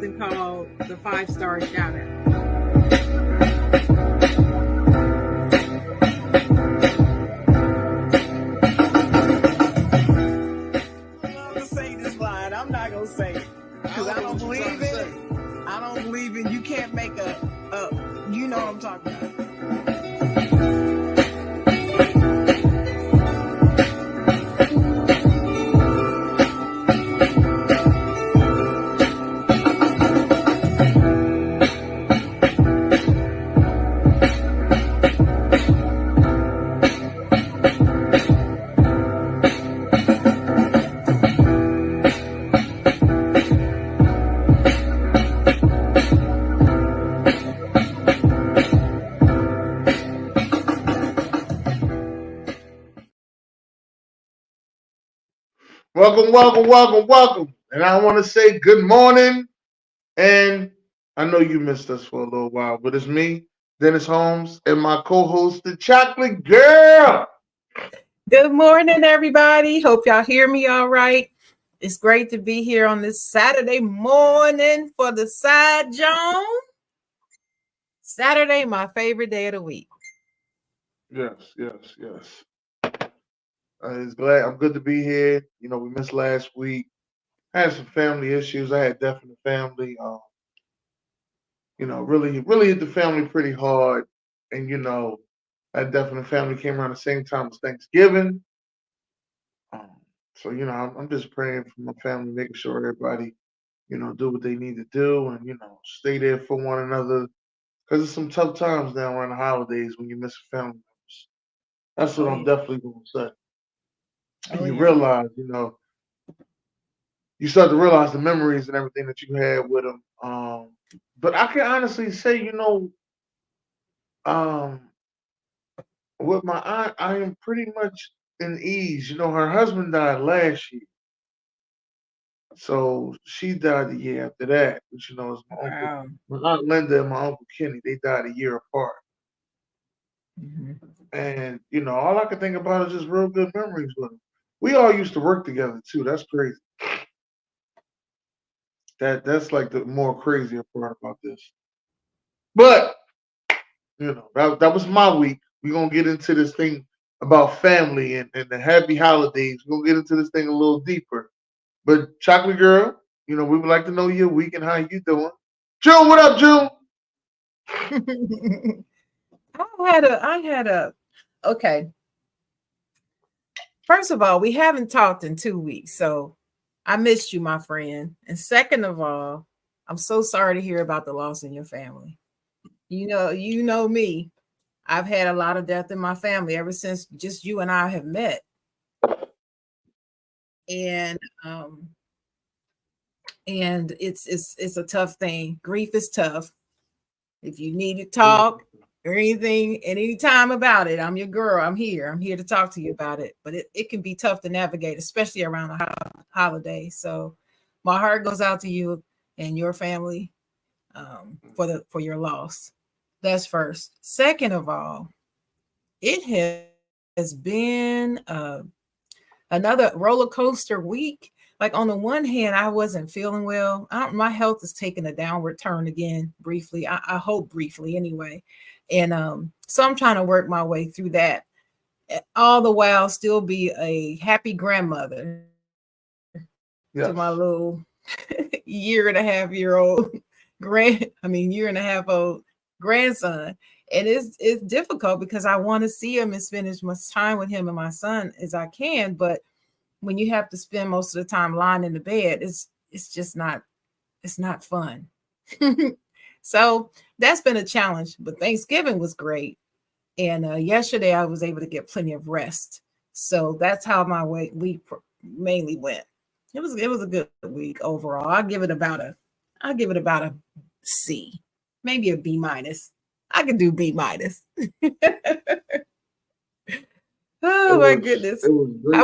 something called the 5-star shout out. I'm not gonna say it because I don't believe in it. I don't believe in. You can't make you know what I'm talking about. Welcome. And I want to say good morning. And I know you missed us for a little while, but it's me, Dennis Holmes, and my co-host, the Chocolate Girl. Good morning, everybody. Hope y'all hear me all right. It's great to be here on this Saturday morning for the side, Jawn. Saturday, my favorite day of the week. Yes. I'm good to be here. You know, we missed last week. I had some family issues. I had death in the family. Really hit the family pretty hard. And, that death in the family came around the same time as Thanksgiving. So, I'm just praying for my family, making sure everybody, do what they need to do and, stay there for one another. Because it's some tough times now around the holidays when you miss a family members. That's what I'm definitely going to say. And you realize, you start to realize the memories and everything that you had with them. But I can honestly say, with my aunt, I am pretty much in ease. Her husband died last year. So she died the year after that, which is my uncle, my aunt Linda and my uncle Kenny. They died a year apart, and all I can think about is just real good memories with them. We all used to work together too. That's crazy. That's like the more crazier part about this. But that was my week. We're gonna get into this thing about family and the happy holidays. We're gonna get into this thing a little deeper. But Chocolate Girl, we would like to know your week and how you doing. June, what up, June? Okay. First of all, we haven't talked in 2 weeks, so I missed you, my friend. And second of all, I'm so sorry to hear about the loss in your family. You know me. I've had a lot of death in my family ever since just you and I have met. And it's a tough thing. Grief is tough. If you need to talk or anything, any time about it, I'm your girl. I'm here. I'm here to talk to you about it. But it can be tough to navigate, especially around the holiday. So my heart goes out to you and your family for your loss. That's first. Second of all, it has been another roller coaster week. Like on the one hand, I wasn't feeling well. My health is taking a downward turn again, briefly. I hope briefly anyway. And so I'm trying to work my way through that. All the while still be a happy grandmother to my little year and a half old grandson. And it's difficult because I want to see him and spend as much time with him and my son as I can. But when you have to spend most of the time lying in the bed, it's not fun. So that's been a challenge, but Thanksgiving was great. And yesterday I was able to get plenty of rest. So that's how my week mainly went. It was a good week overall. I'll give it about a C, maybe a B minus. I could do B minus. Oh my goodness. It was great.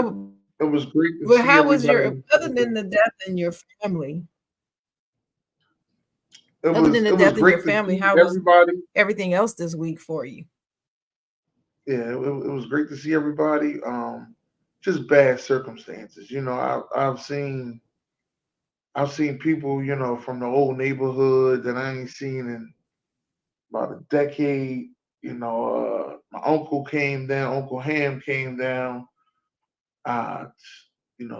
It was great to see how was other than the death in your family? It was great to see how everybody. Was everything else this week for you? Yeah, it was great to see everybody. Just bad circumstances. I've seen I've seen people, from the old neighborhood that I ain't seen in about a decade. My uncle came down, Uncle Ham came down. Uh,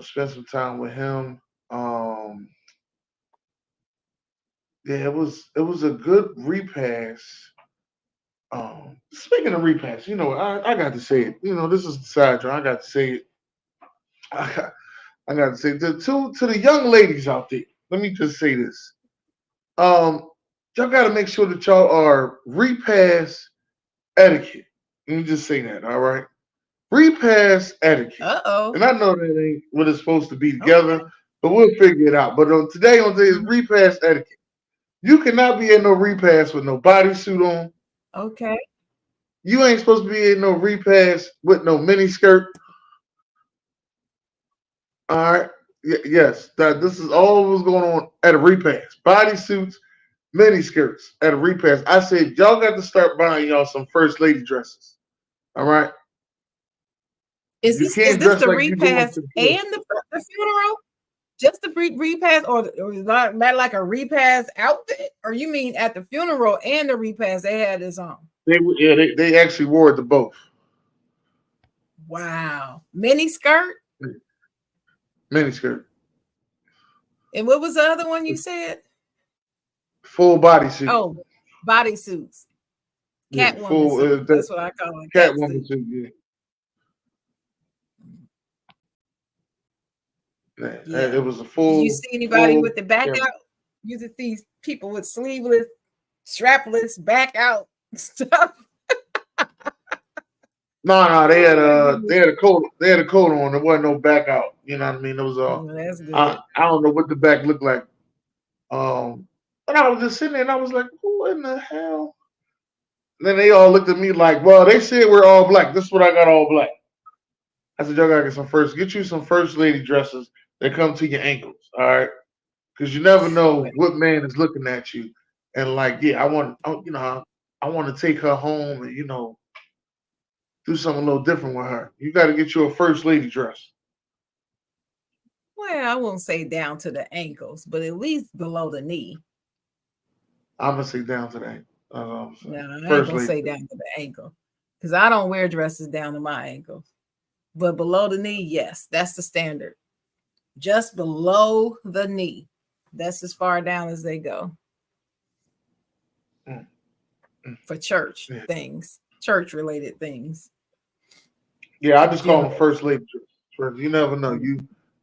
spent some time with him. Um, yeah, it was a good repass. Speaking of repass, I got to say it. This is the side joint. I got to say it. I got to say to the young ladies out there. Let me just say this. Um, y'all got to make sure that y'all are repass etiquette. Let me just say that. All right, repass etiquette. Uh-oh. And I know that ain't what it's supposed to be Okay. together, but we'll figure it out. But on today's Mhm. repass etiquette. You cannot be in no repass with no bodysuit on. Okay. You ain't supposed to be in no repass with no mini skirt. All right. Yes, that this is all what's going on at a repass. Bodysuits, mini skirts at a repass. I said y'all got to start buying y'all some first lady dresses. All right. Is You this can't this dress the like you going repass to the and the funeral? Just the repass, or is that like a repass outfit? Or you mean at the funeral and the repass they had this on? they actually wore it to both. Wow. Mini skirt? Mini skirt. And what was the other one you said? Full bodysuit. Oh, bodysuits. Yeah, Catwoman full suit. that That's what I call it. Cat Catwoman suit. suit. Yeah. Yeah, Yeah. it was a Did you see anybody full. with the back Yeah. out? You just see people with sleeveless, strapless, back out stuff. No, they Oh had my a they goodness. had a coat. They had a coat on. There wasn't no back out. You know what I mean? It was That's I good. I don't know what the back looked like. Um, and I was just sitting there and I was like, who in the hell? And then they all looked at me like, well, they said we're all black. This is what I got all black. I said, y'all gotta get you some first lady dresses that come to your ankles, all right? Because you never know Well, what man is looking at you, and like, yeah, I want to take her home and do something a little different with her. You got to get you a first lady dress. I won't say down to the ankles, but at least below the knee. I'm gonna say down to the ankle. That's all I'm No, saying. I ain't First gonna lady say dress. down to the ankle because I don't wear dresses down to my ankles. But below the knee, yes, that's the standard. Just below the knee. That's as far down as they go Mm, mm, for church yeah. things, church related things, Yeah, I just call them generally. first lady dress. You never know.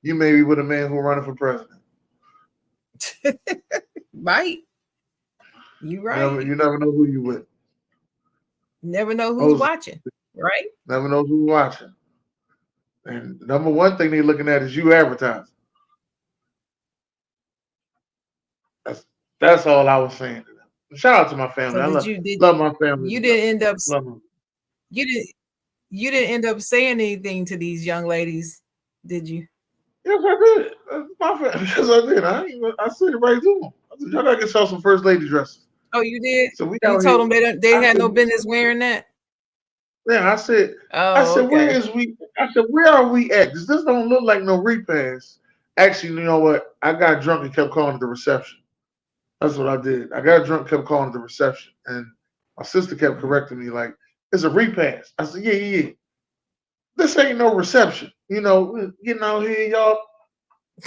You may be with a man who running for president. Right. You right. You never know who you with. Never know who's Those watching. Right. never know who's watching. And number one thing they're looking at is you advertising. That's that's all I was saying to them. Shout out to my So family. I did love you did love my family you to death. didn't end up Love them. you didn't you didn't end up saying anything to these young ladies, did you? Yes, I did. That's my family. Yes, I did. I said it right to them. I said, y'all gotta get y'all some first lady dresses. Oh, you did? So we You out told here. them they I had said, no business wearing that? yeah, I said, Oh, where okay. is we? I said, where are we at? This don't look like no repass. Actually, you know what? I got drunk and kept calling at the reception. That's what I did. I got drunk, kept calling at the reception, and my sister kept Mhm. correcting me like, it's a repass. I said, yeah, yeah, yeah. This ain't no reception. Getting out here, y'all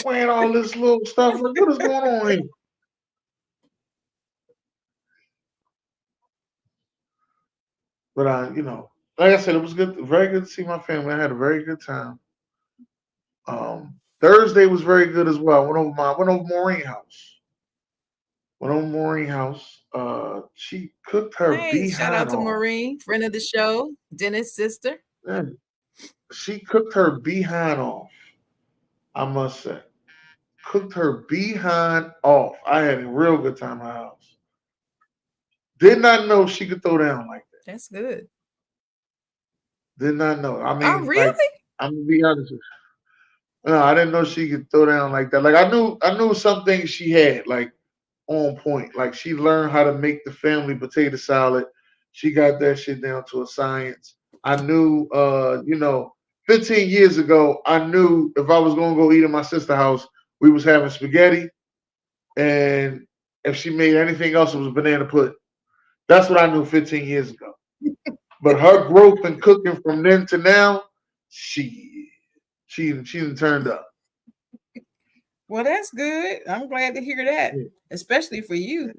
wearing all this little stuff. Like, what is going on here? But like I said, it was good, very good to see my family. I had a very good time. Thursday was very good as well. I went over Maureen house. Went over Maureen house. She cooked her Hey, shout behind out to off. Maureen, friend of the show, Dennis' sister. Man, she cooked her behind off. I must say, cooked her behind off. I had a real good time at her house. Did not know she could throw down like that. That's good. Did not know. I Oh, mean, like, really? I'm gonna be honest with you. No, I didn't know she could throw down like that. Like I knew some things she had like on point. Like she learned how to make the family potato salad. She got that shit down to a science. I knew 15 years ago, I knew if I was gonna go eat at my sister's house, we was having spaghetti, and if she made anything else, it was banana pudding. That's what I knew 15 years ago. But her growth in cooking from then to now, she she done turned up. Well, that's good. I'm glad to hear that, Yeah. especially for you,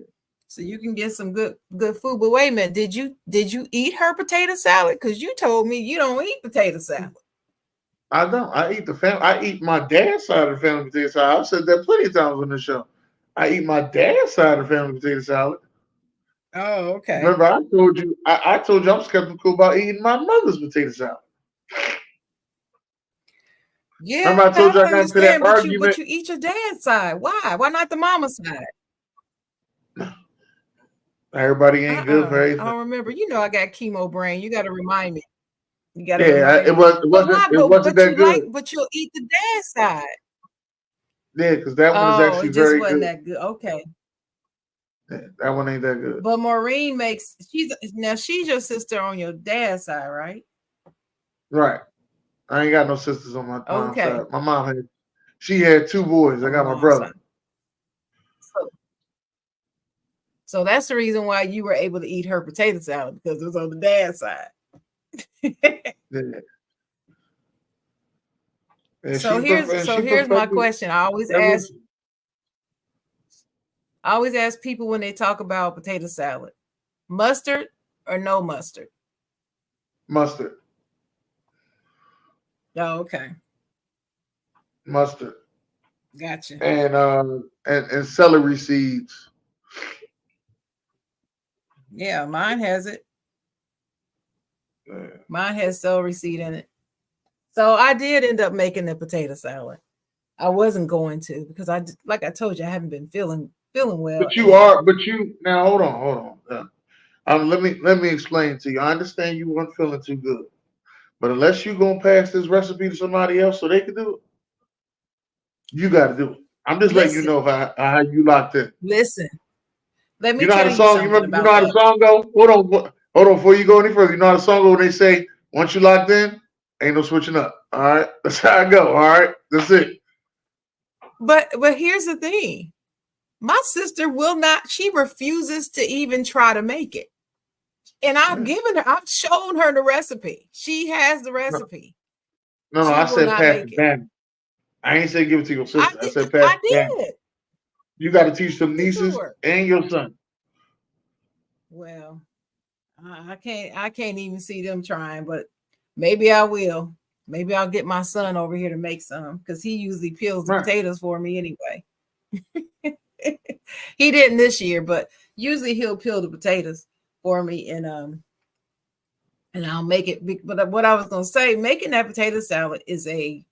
so you can get some good food. But wait a minute, did you eat her potato salad? Because you told me you don't eat potato salad. I don't. I eat the family. I eat my dad's side of the family potato salad. I've said that plenty of times on the show. I eat my dad's side of the family potato salad. Oh, okay. Remember, I told you I'm skeptical about eating my mother's potato salad. Yeah, Remember, I told I you I got into that understand, but you argument. but you eat your dad's side. Why? Why not the mama side? Everybody ain't good for I everything. don't remember. You know I got chemo brain. You got to remind me. You got to Yeah, remind me. But why? it wasn't But that you like. good. But you'll eat the dad's side. Yeah, because that one is Oh, actually it just very wasn't good. that good. Okay. Yeah, that one ain't that good. But Maureen makes she's your sister on your dad's side, right? Right. I ain't got no sisters on my mom's Okay. side. My mom she had two boys. I On the got my mom's brother. side. So, so that's the reason why you were able to eat her potato salad because it was on the dad's side. Yeah. And So she here's my perfected question. everything. I always ask people when they talk about potato salad, mustard or no mustard? Mustard. Oh, okay. Mustard. Gotcha. And celery seeds. Yeah, mine has it. Yeah. Mine has celery seed in it. So I did end up making the potato salad. I wasn't going to because like I told you, I haven't been feeling well. But you now hold on. Let me explain to you. I understand you weren't feeling too good, but unless you gonna pass this recipe to somebody else so they can do it, you got to do it. I'm just letting you Listen, know how you locked in. listen. Let You me know how the tell you song. You something remember? You know about how the that. song go? Hold on. Before you go any further, you know how the song go when they say, "Once you locked in, ain't no switching up." All right, that's how I go. All right, that's it. But here's the thing. My sister will not, she refuses to even try to make it. And Yeah. I've shown her the recipe. She has the No, recipe. no. She I will said not pass make it it. down. I ain't say give it to your I sister. I did. said pass I it down. did. You got to teach them Give it to nieces her. and your son. Well, I can't even see them trying, but maybe I will. Maybe I'll get my son over here to make some because he usually peels the Right. potatoes for me anyway. He didn't this year, but usually he'll peel the potatoes for me and I'll make it. But what I was gonna say, making that potato salad is a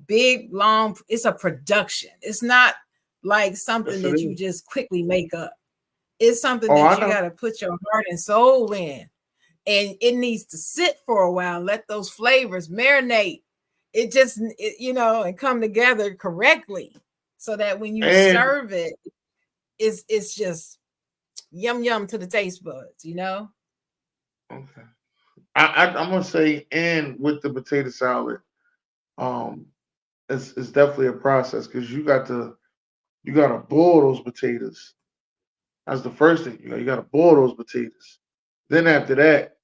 big, long, it's a production. It's not like something Yes, it that you is. just quickly make up. It's something Oh, I that you know. got to put your heart and soul in. And it needs to sit for a while, let those flavors marinate. And come together correctly so that when you And serve it, it's just yum yum to the taste buds. okay. I'm gonna say, and with the potato salad, um, it's definitely a process because you gotta boil those potatoes. That's the first thing. You gotta boil those potatoes. Then after that,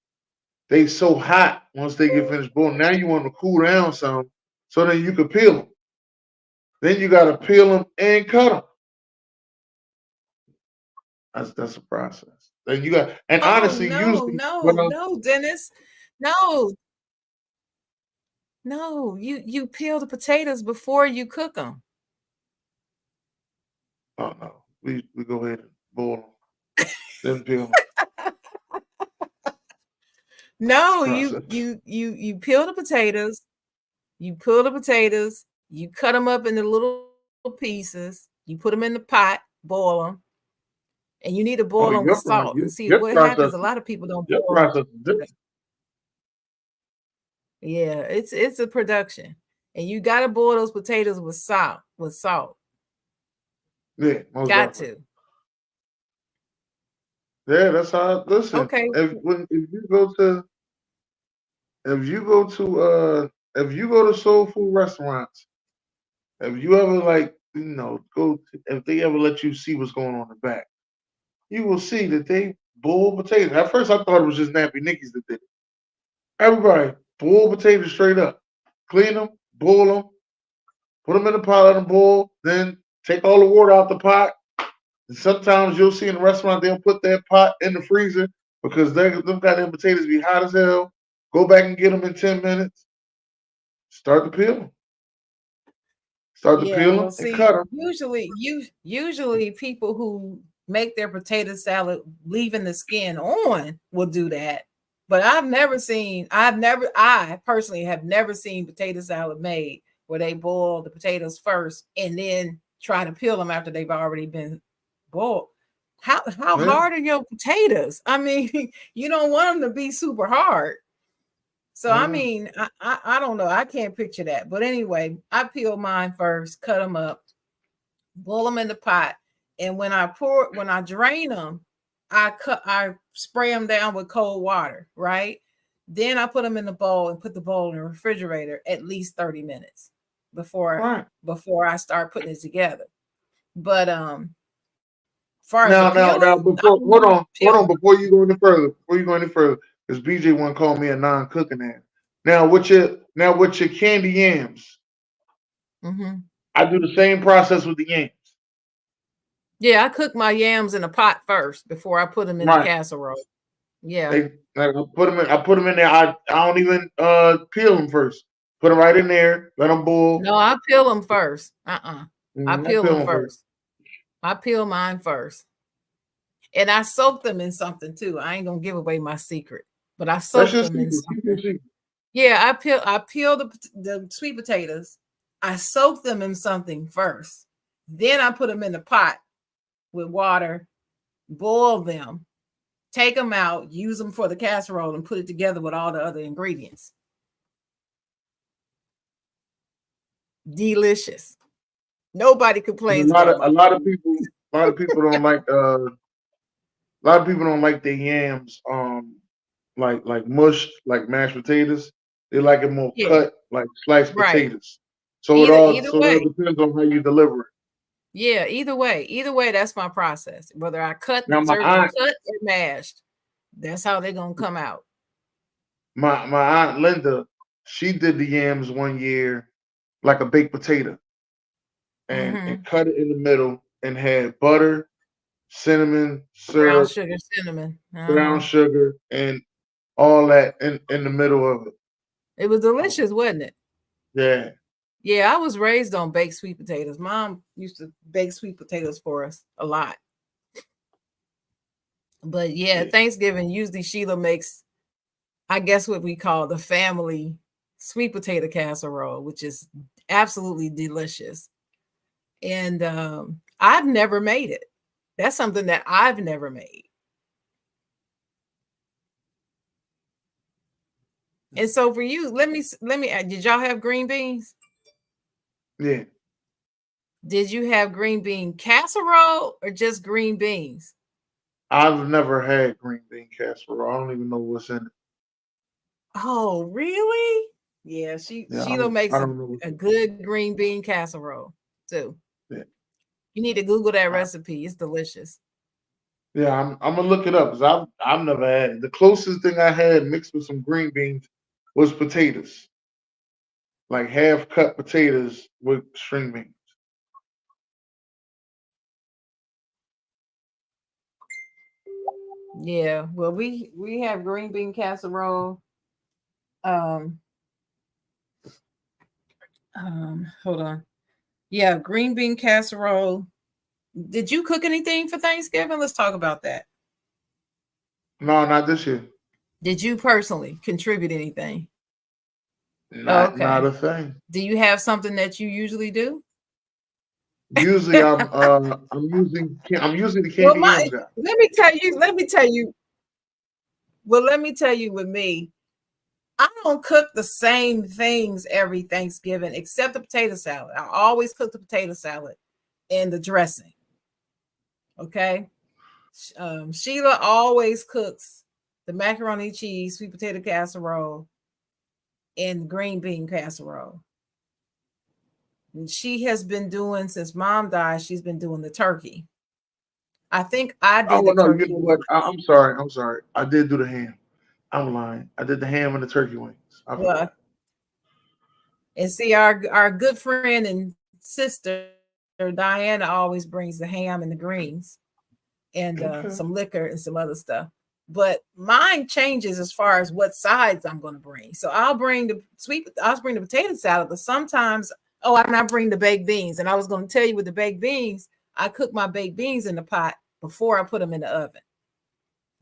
they so hot once they get finished boiling. Now you want to cool down some, so then you can peel them. Then you gotta peel them and cut them. That's a process. Then you got, and Oh honestly, no, usually when no, no, Dennis. No, no. You peel the potatoes before you cook them. oh no, we go ahead and boil them, then peel them. It's a No, you process. you you you peel the potatoes, you cut them up into little pieces, you put them in the pot, boil them, and you need to boil Oh, them with salt. And see your what happens. process A lot of people don't your boil. process is different. Yeah, it's a production, and you got to boil those potatoes with salt. Yeah, most Got definitely. to. Yeah, that's how. Listen, Okay. if you go to if you go to soul food restaurants, if you ever like go if they ever let you see what's going on in the back, you will see that they boil potatoes. At first, I thought it was just Nappy Nickies that did it. Everybody boil potatoes straight up, clean them, boil them, put them in the pot, let them boil, then take all the water out the pot. And sometimes you'll see in the restaurant they'll put that pot in the freezer because them goddamn potatoes be hot as hell. Go back and get them in 10 minutes. Start to peel them. Start to Yeah, peel well, them and see, cut them. usually people who make their potato salad leaving the skin on will do that. But I personally have never seen potato salad made where they boil the potatoes first and then try to peel them after they've already been boiled. How Yeah. hard are your potatoes? I mean, you don't want them to be super hard. So I Mm. mean, I don't know. I can't picture that. But anyway, I peel mine first, cut them up, boil them in the pot, and when I drain them, I spray them down with cold water, right? Then I put them in the bowl and put the bowl in the refrigerator at least 30 minutes before Right. before I start putting it together. But far as the Now, peeling, I before don't know how to hold peel on, before you go any further, because BJ one called me a non-cooking ass. Now with your candy yams, them. I do the same process with the yams. Yeah, I cook my yams in a pot first before I put them in the Right. casserole. Yeah. I put them in there. I don't even peel them first. Put them right in there. Let them boil. No, I peel them first. I I peel peel them them first. first. I peel mine first. And I soak them in something too. I ain't gonna give away my secret, but I That's soak your them in secret. Keep your something. secret. Yeah, I peel the sweet potatoes. I soak them in something first. Then I put them in the pot with water, boil them, take them out, use them for the casserole, and put it together with all the other ingredients. Delicious. Nobody And complains about my food. a lot of people don't like a lot of people don't like their yams like mushed like mashed potatoes. They like it more Yeah, cut like sliced right. potatoes. So Either it all way. depends on how you deliver it. Yeah, either way, that's my process. Whether I Now serve them cut or mashed, that's how they're gonna come out. my aunt Linda, she did the yams one year like a baked potato and Mm-hmm. cut it in the middle and had butter, cinnamon, Brown syrup, sugar, cinnamon. brown Uh-huh. sugar, and all that in the middle of it. It was Um, delicious, wasn't it? yeah. Yeah, I was raised on baked sweet potatoes. Mom used to bake sweet potatoes for us a lot. But yeah, Yeah. Thanksgiving usually Sheila makes, I guess, what we call the family sweet potato casserole, which is absolutely delicious. And I've never made it. That's something that I've never made. And so for you, let me did y'all have green beans? Yeah. Did you have green bean casserole or just green beans? I've never had green bean casserole. I don't even know what's in it. Oh, really? Yeah, Yeah, Sheila makes I don't know what's a in good green bean casserole too. it. You need to Google that Yeah. recipe. It's delicious. Yeah, I'm gonna look it up because I've never had it. The closest thing I had mixed with some green beans was potatoes, like half cut potatoes with string beans. Yeah. Well, we have green bean casserole. Um, hold on. Yeah, green bean casserole. Did you cook anything for Thanksgiving? Let's talk about that. No, not this year. Did you personally contribute anything? Oh, Not okay. a thing. Do you have something that you usually do? Usually I'm using the Well, candy yams guy. let me tell you with me, I don't cook the same things every Thanksgiving except the potato salad. I always cook the potato salad and the dressing. Okay. Sheila always cooks the macaroni and cheese, sweet potato casserole, and green bean casserole. And she has been doing since mom died. She's been doing the turkey. I think I Oh did the well, no, you turkey know what? once. I'm sorry. I'm sorry. I did do the ham. I'm lying. I did the ham and the turkey wings. I Well, forgot. and see, our good friend and sister Diana always brings the ham and the greens and some liquor Okay. and some other stuff. But mine changes as far as what sides I'm going to bring. So I'll bring the potato salad, but sometimes, oh, and I bring the baked beans. And I was going to tell you with the baked beans, I cook my baked beans in the pot before I put them in the oven.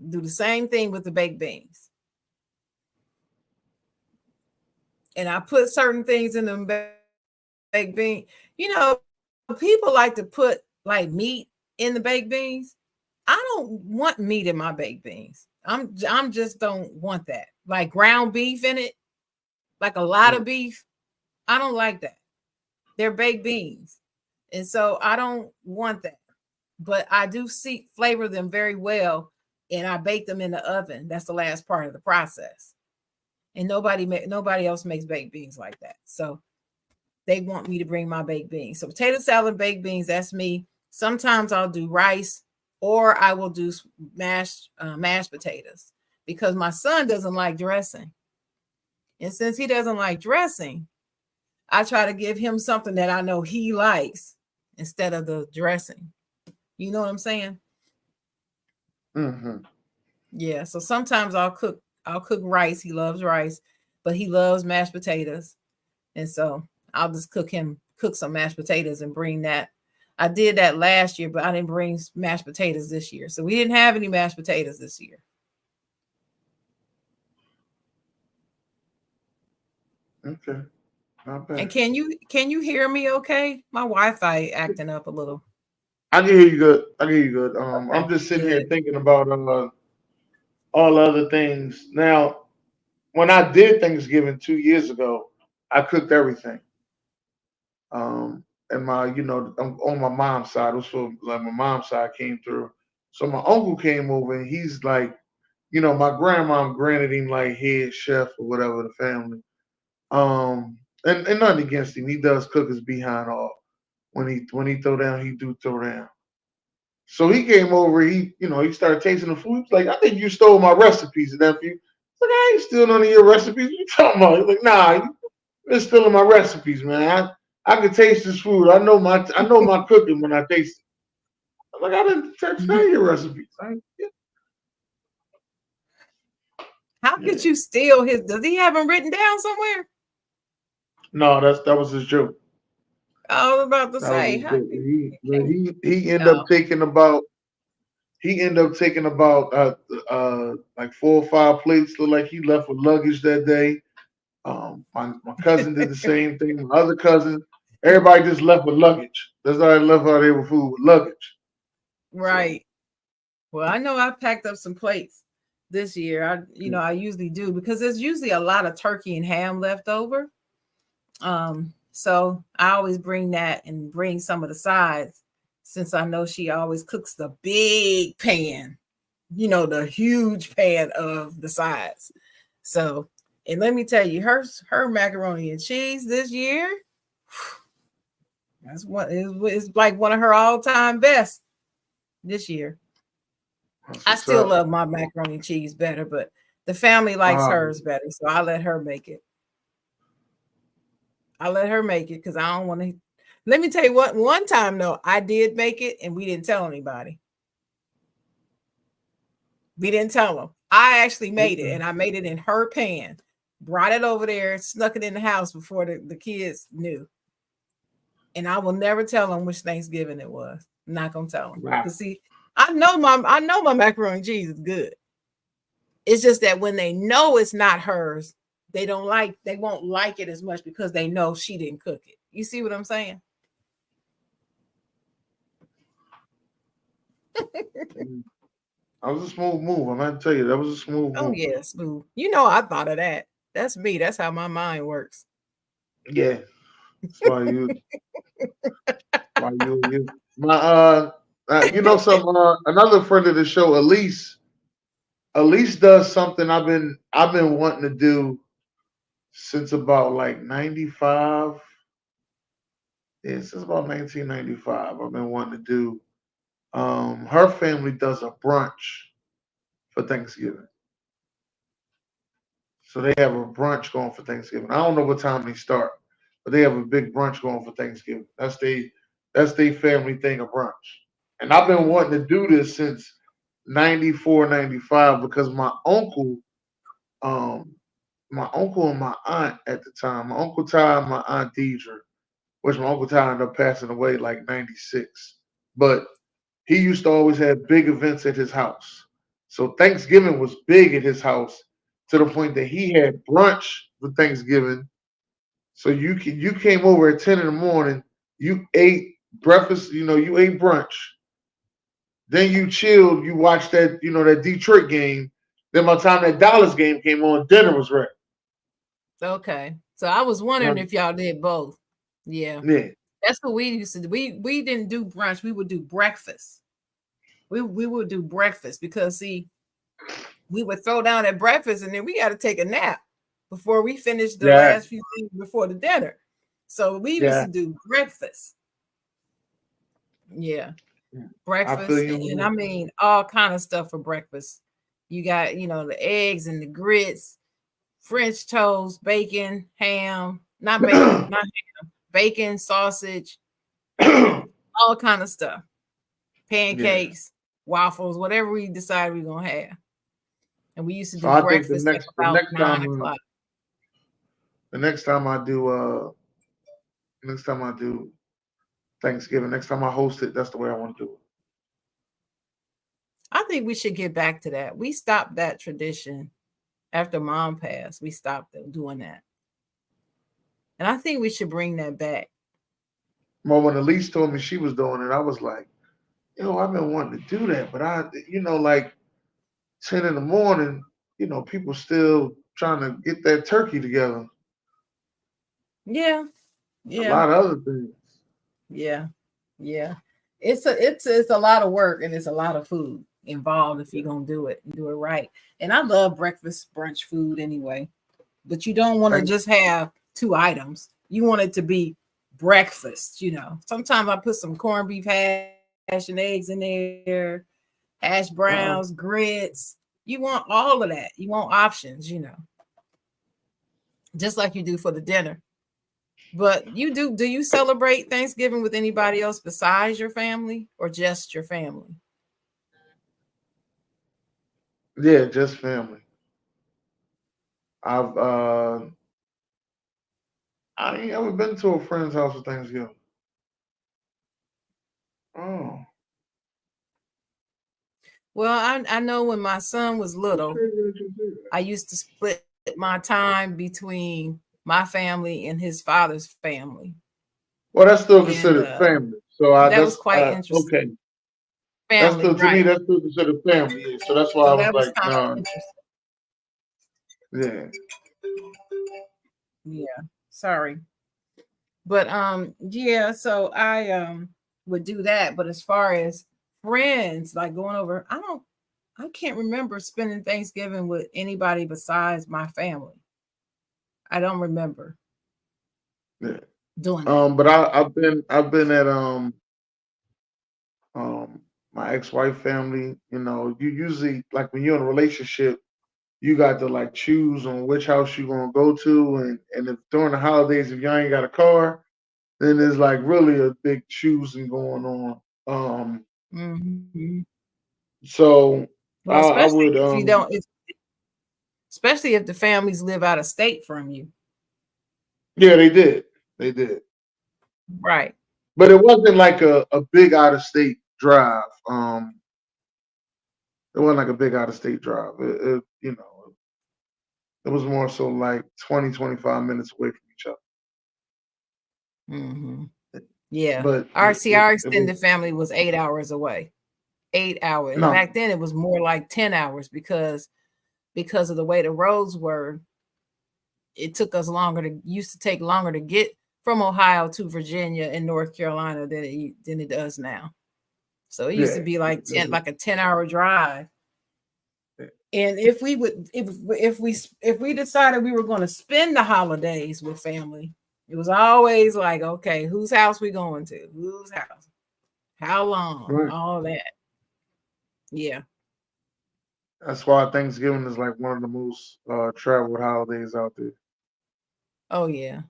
Do the same thing with the baked beans. And I put certain things in them baked beans. People like to put like meat in the baked beans. I don't want meat in my baked beans. I'm just don't want that. Like ground beef in it, like a lot of Right. beef. I don't like that. They're baked beans. And so I don't want that. But I do flavor them very well and I bake them in the oven. That's the last part of the process. And nobody else makes baked beans like that. So they want me to bring my baked beans. So potato salad, baked beans, that's me. Sometimes I'll do rice or I will do mashed potatoes because my son doesn't like dressing. And since he doesn't like dressing, I try to give him something that I know he likes instead of the dressing. You know what I'm saying? Mm-hmm. Yeah. So sometimes I'll cook rice. He loves rice, but he loves mashed potatoes. And so I'll just cook some mashed potatoes and bring that. I did that last year, but I didn't bring mashed potatoes this year. So we didn't have any mashed potatoes this year. Okay. Not And bad. can you hear me okay? My Wi-Fi acting up a little. I can hear you good. I can hear you good. I'm Okay, just sitting here good. thinking about all other things. Now, when I did Thanksgiving 2 years ago, I cooked everything. And on my mom's side, it was for like my mom's side came through. So my uncle came over and he's like, my grandmom granted him like head chef or whatever the family. And nothing against him. He does cook his behind off. When he throw down, he do throw down. So he came over. He started tasting the food. He was like, "I think you stole my recipes, nephew." It's like, "I ain't steal none of your recipes. What you talking about?" He's like, "Nah, you been stealing my recipes, man. I can taste this food. I know my cooking when I taste it." I'm like, "I didn't touch none of your recipes." How Yeah. could you steal his? Does he have them written down somewhere? No, that was his joke. I was about to That was say, his how joke. could He can he he ended up no. taking about he ended up taking about like 4 or 5 plates. Looked like he left with luggage that day. My cousin did the same thing. My other cousin, everybody just left with luggage. That's all I left out there with food with luggage. So Right. Well, I know I packed up some plates this year. I usually do because there's usually a lot of turkey and ham left over. So I always bring that and bring some of the sides since I know she always cooks the big pan, the huge pan of the sides. So, and let me tell you, her macaroni and cheese this year, it's like one of her all time best this year. that's I what's still up. love my macaroni and cheese better, but the family likes Uh, hers better, so I let her make it. I let her make it because I don't want to. Let me tell you what. One time though, I did make it, and we didn't tell anybody. We didn't tell them. I actually made it, okay. and I made it in her pan. Brought it over there, snuck it in the house before the kids knew. And I will never tell them which Thanksgiving it was. I'm not gonna tell them Wow. because see, I know my macaroni and cheese is good. It's just that when they know it's not hers, they won't like it as much because they know she didn't cook it. You see what I'm saying? Mm. That was a smooth move. I'm gonna tell you, that was a smooth Oh move. yeah, smooth. I thought of that. That's me. That's how my mind works. Yeah, that's why you my some another friend of the show, Elise. Elise does something I've been wanting to do since about like '95. Yeah, since about 1995, I've been wanting to do. Her family does a brunch for Thanksgiving, so they have a brunch going for Thanksgiving. I don't know what time they start, but they have a big brunch going for Thanksgiving. That's they family thing of brunch. And I've been Mhm. wanting to do this since 94, 95 because um, my uncle and my aunt at the time, my uncle Ty and my aunt Deidre, which my uncle Ty ended up passing away like 96. But he used to always have big events at his house. So Thanksgiving was big at his house to the point that he had brunch for Thanksgiving. So you came over at 10 in the morning, you ate breakfast, you ate brunch, then you chilled, you watched that Detroit game. Then by the time that Dallas game came on, dinner was ready. Okay. So I was wondering Right. if y'all did both. Yeah. Yeah. That's what we used to do. We didn't do brunch. We would do breakfast. We would do breakfast because see, we would throw down at breakfast and then we got to take a nap before we finish the Yeah. last few things before the dinner. So we used Yeah. to do breakfast. Yeah, I feel breakfast, you and on I that. mean all kind of stuff for breakfast. You got the eggs and the grits, French toast, bacon, ham, not bacon, not bacon, sausage, all kind of stuff, Yeah. pancakes, waffles, whatever we decide we're gonna have. And we used to So do I think breakfast like the about next 9 o'clock. time I do next time I do Thanksgiving, next time I host it, that's the way I want to do I think we should get back to that. We stopped that tradition after mom passed. We stopped doing that. And I think we should bring that back. it. Well, when Elise told me she was doing it, I was like, yo, I've been wanting to do that, but like 10 in the morning, people still trying to get that turkey together. Yeah, A yeah, lot of other things. yeah, yeah. It's a lot of work and it's a lot of food involved if you're gonna do it and do it right. And I love breakfast brunch food anyway. But you don't want to And just have two items. You want it to be breakfast. Sometimes I put some corned beef hash and eggs in there, hash browns, uh, grits. You want all of that. You want options, just like you do for the dinner. But do you celebrate Thanksgiving with anybody else besides your family or just your family? yeah, just family. I've I ain't ever been to a friend's house for Thanksgiving. Oh. Well, I know when my son was That's little, crazy that you say that. I used to split my time between my family and his father's family. Well, that's still And considered family. So that was quite interesting. okay. That's Family, still to me right. that's still considered family. Yeah. So that's why I So was that was like, kind of no, interesting. yeah. Yeah. Sorry. But yeah, so I would do that. But as far as friends, like going over, I can't remember spending Thanksgiving with anybody besides my family. I don't remember Yeah. doing that. But I've been at um my ex-wife family. You usually like when you're in a relationship, you got to like choose on which house you gonna go to, and if during the holidays if you ain't got a car, then there's like really a big choosing going on. Mhm. So Well, I especially would if you don't, especially if the families live out of state from you. yeah, they did, Right. but it wasn't like a big out of state drive. It wasn't like a big out of state drive. It was more so like 20, 25 minutes away from each Hmm. other. Yeah. But Our our it was extended family was 8 hours away. 8 hours. And no, back then it was more like 10 hours because of the way the roads were. It took us longer to used to take longer to get from Ohio to Virginia and North Carolina than it does now. So it used to yeah, be like it 10 was- like a 10-hour drive. yeah. And if we would if we decided we were going to spend the holidays with family, It was always like, okay, whose house we going to? Whose house? How long? Right. All that. Yeah. That's why Thanksgiving is like one of the most traveled holidays out there. Oh yeah.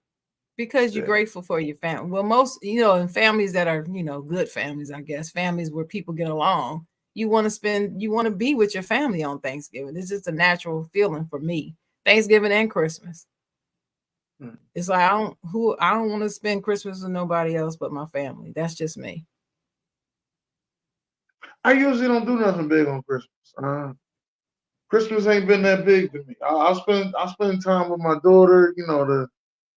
Because you're Yeah. grateful for your family. Well, most, in families that are, good families, I guess, families where people get along, you want to be with your family on Thanksgiving. It's just a natural feeling for me. Thanksgiving and Christmas. Mm. It's like I don't want to spend Christmas with nobody else but my family. That's just me. I usually don't do nothing big on Christmas. Christmas ain't been that big to me. I'll spend time with my daughter.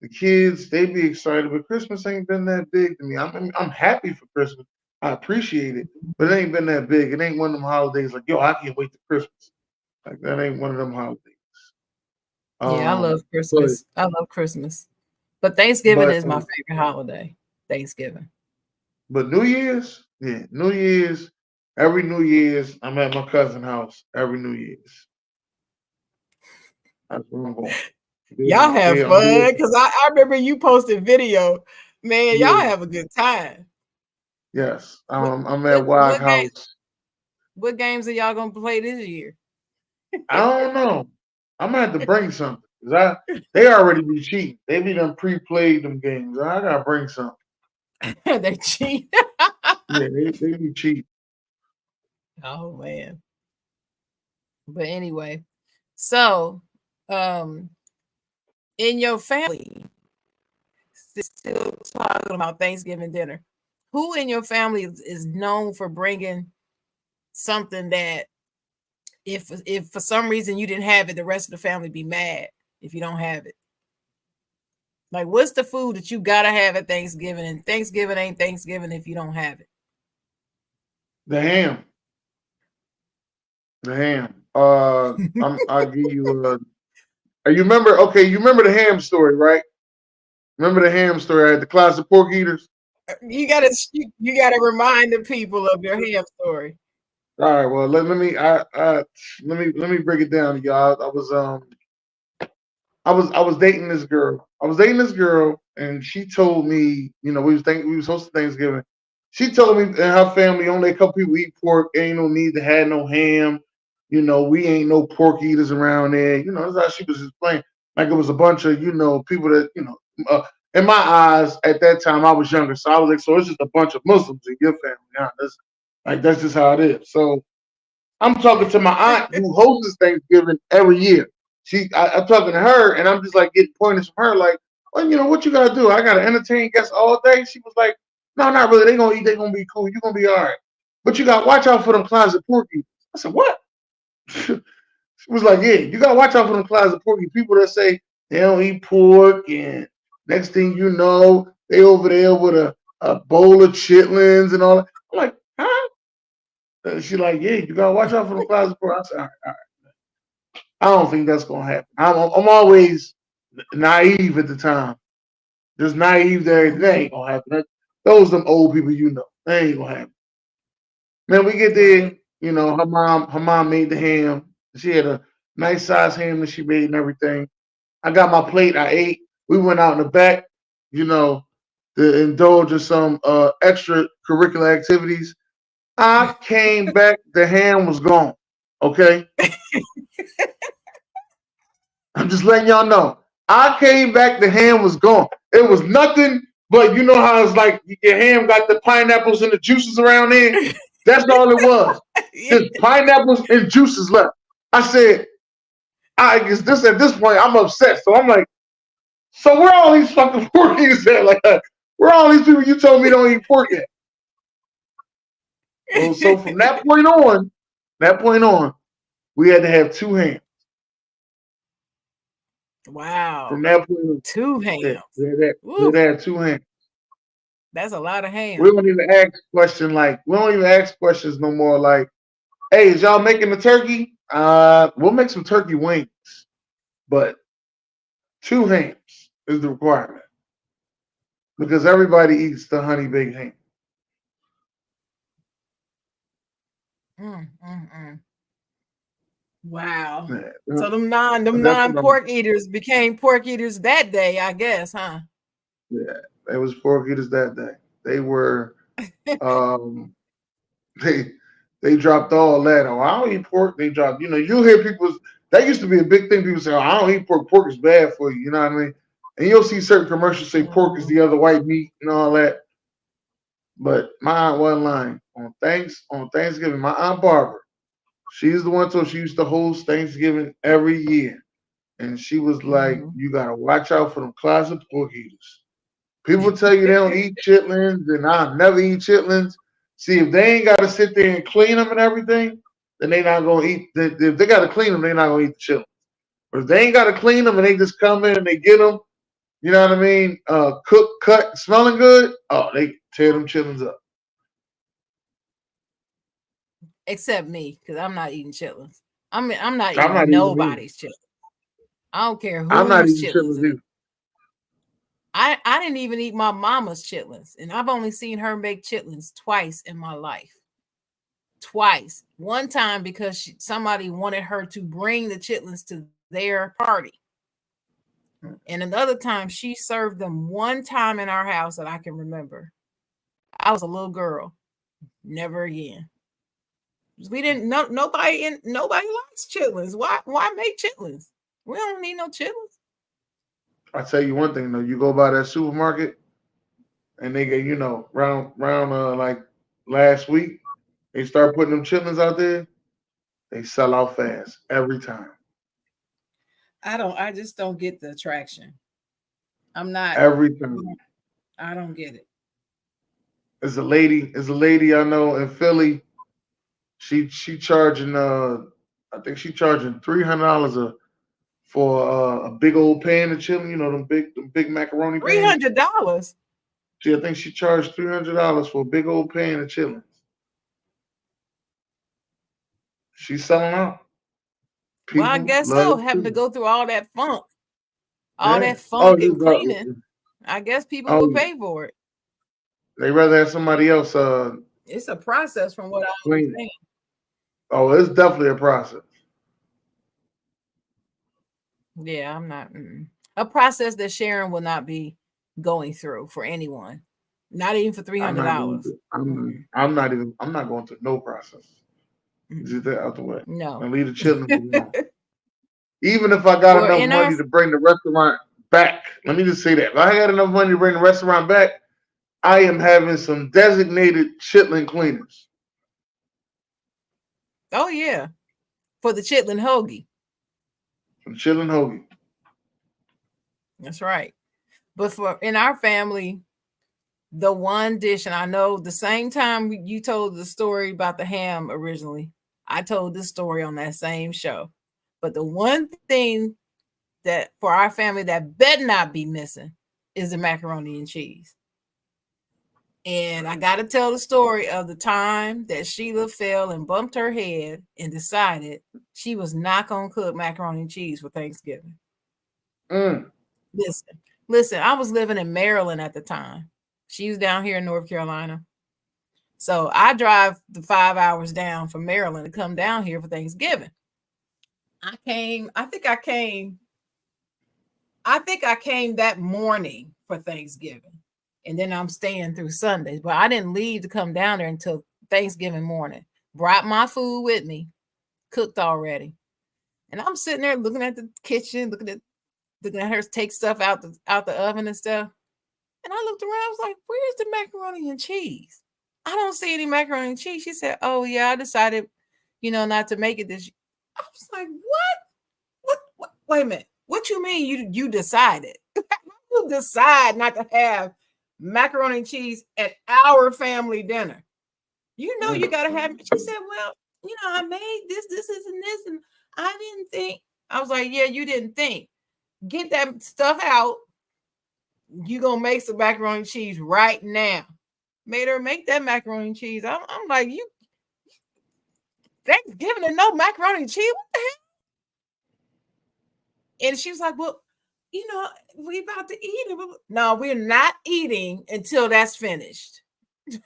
The kids, they be excited, but Christmas ain't been that big to me. I'm happy for Christmas. I appreciate it, but it ain't been that big. It ain't one of them holidays like, yo, I can't wait to Christmas. Like that ain't one of them holidays. Yeah, I love But Christmas. I love Christmas. But Thanksgiving but is my favorite holiday. Thanksgiving. but New Year's, yeah, New Year's, every New Year's, I'm at my cousin's house every New Year's. That's where I'm going. Y'all have I'm there. fun because I remember you posted video. Man, y'all Yeah, have a good time. yes. What I'm what at Wag what game House. what games are y'all gonna play this year? I don't know. I'm gonna have to bring something because they already be cheating. They be done pre-played them games. I gotta bring something. They cheat. Yeah, they be cheating. Oh man. But anyway, so um in your family, still talking about Thanksgiving dinner. Who in your family is known for bringing something that if for some reason you didn't have it, the rest of the family be mad if you don't have it? Like, what's the food that you gotta have at Thanksgiving, and Thanksgiving ain't Thanksgiving if you don't have it? The ham, the ham. I'll give you. You remember? Okay, you remember the ham story, right? Remember the ham story? I had the closet pork eaters. You gotta remind the people of your ham story. All right. Well, let me break it down to y'all. I was dating this girl. I was dating this girl, and she told me, we was hosting Thanksgiving. She told me and her family only a couple people eat pork. Ain't no need to have no ham. We ain't no pork eaters around there. That's how she was explaining. Like it was a bunch of people that in my eyes at that time I was younger, so I was like, so it's just a bunch of Muslims in your family. Huh? That's just how it is. So I'm talking to my aunt who hosts Thanksgiving every year. I'm talking to her, and I'm just like getting pointers from her, like, well, what you gotta do? I gotta entertain guests all day. She was like, no, not really. They gonna eat. They gonna be cool. You gonna be all right. But you gotta watch out for them closet porkies. I said, what? She was like, yeah, you gotta watch out for them closet porky people that say they don't eat pork, and next thing you know, they over there with a bowl of chitlins and all that. I'm like, huh? She like, yeah, you gotta watch out for them closet pork. I said, all right. I don't think that's gonna happen. I'm always naive at the time. Just naive there. That ain't gonna happen. Those them old people, they ain't gonna happen. Man, we get there. Right. Her mom made the ham. She had a nice size ham that she made and everything. I got my plate. I ate. We went out in the back, you know, to indulge in some extracurricular activities. I came back. The ham was gone. Okay. I'm just letting y'all know. I came back, the ham was gone. It was nothing but you know how it's like your ham got the pineapples and the juices around there? That's all it was. Yeah. Just pineapples and juices left. I said, I guess this at this point, I'm upset. So I'm like, so where all these fucking pork eaters at? Like, where all these people you told me don't eat pork at? Well, so from that point on, we had to have two hams. From Wow. that point on, Two yeah, hams. we Woo, had to have two hams. that's a lot of We ham. don't even ask questions no more. Like, hey, is y'all making the turkey? We'll make some turkey wings, but two hams is the requirement because everybody eats the honey baked ham. Mm, mm, mm. Wow. Yeah, So them non that's what I'm. pork eaters became pork eaters that day, I guess, huh? Yeah, it was pork eaters that day. They were um they they dropped all that. Oh, I don't eat pork. They dropped. You hear people. That used to be a big thing. People say, "Oh, I don't eat pork. Pork is bad for you." You know what I mean? And you'll see certain commercials say pork is Mhm. the other white meat and all that. But my aunt wasn't lying. On Thanksgiving, my aunt Barbara, she's the one told she used to host Thanksgiving every year. And she was like, Mhm. you gotta watch out for them closet pork eaters. People tell you they don't eat chitlins, and I never eat chitlins. See, if they ain't gotta sit there and clean them and everything, then they not gonna eat. If they gotta clean them, they not gonna eat the chitlins. But if they ain't gotta clean them and they just come in and they get them, you know what I mean? Cooked, cut, smelling good. Oh, they tear them chitlins up. Except me, because I'm not eating chitlins. I'm not I'm not eating eating them either. nobody's chitlins. I don't care I'm not whose eating chitlins chitlins it is. either. I didn't even eat my mama's chitlins, and I've only seen her make chitlins twice in my life. Twice. One time because somebody wanted her to bring the chitlins to their party, and another time she served them one time in our house that I can remember. I was a little girl. Never again. We didn't. Nobody likes chitlins. Why make chitlins? We don't need no chitlins. I tell you one thing though, you go by that supermarket and they get, round like last week, they start putting them chitlins out there, they sell out fast every time. I just don't get the attraction. I'm not. Every time. I don't get it. There's a lady I know in Philly. She charging I think she charging $300 for a big old pan of chili, them big macaroni Three pans. hundred dollars. I think she charged $300 for a big old pan of chili. She's selling out. Well, I People guess love so. the Having to chili. go through all Yeah. that Oh, funk and cleaning. I guess people oh, will yeah. pay for it. They rather have somebody else It's a process, from what I clean it. understand. Oh, it's definitely a process. Yeah, I'm not. A process that Sharon will not be going through for anyone, not even for three I'm hundred not going dollars. to. I'm not going through no process. Just that out the way No. and leave the children alone. Even if I got Well, enough in our money to bring the restaurant back, let me just say that. If I got enough money to bring the restaurant back, I am having some designated chitlin cleaners. oh yeah, for the chitlin hoagie. Some chillin' hoagie. That's right. But for in our family, the one dish, and I know the same time you told the story about the ham originally, I told this story on that same show. But the one thing that for our family that better not be missing is the macaroni and cheese. And I got to tell the story of the time that Sheila fell and bumped her head and decided she was not going to cook macaroni and cheese for Thanksgiving. Mm. Listen, I was living in Maryland at the time. She was down here in North Carolina. So I drive the 5 hours down from Maryland to come down here for Thanksgiving. I think I came that morning for Thanksgiving. And then I'm staying through Sundays. But I didn't leave to come down there until Thanksgiving morning. Brought my food with me, cooked already. And I'm sitting there looking at the kitchen, looking at her take stuff out the oven and stuff. And I looked around, I was like, where's the macaroni and cheese? I don't see any macaroni and cheese. She said, oh yeah, I decided, not to make it this. I was like, what? What? Wait a minute. What you mean you decided? You decide not to have macaroni and cheese at our family dinner. You Mm. gotta have it. She said, well, I made this, and this, and I didn't think. I was like, yeah, you didn't think. Get that stuff out. You gonna make some macaroni and cheese right now. Made her make that macaroni and cheese. I'm like, you Thanksgiving and no macaroni and cheese? What the heck? And she was like, well, we about to eat it. No, we're not eating until that's finished. I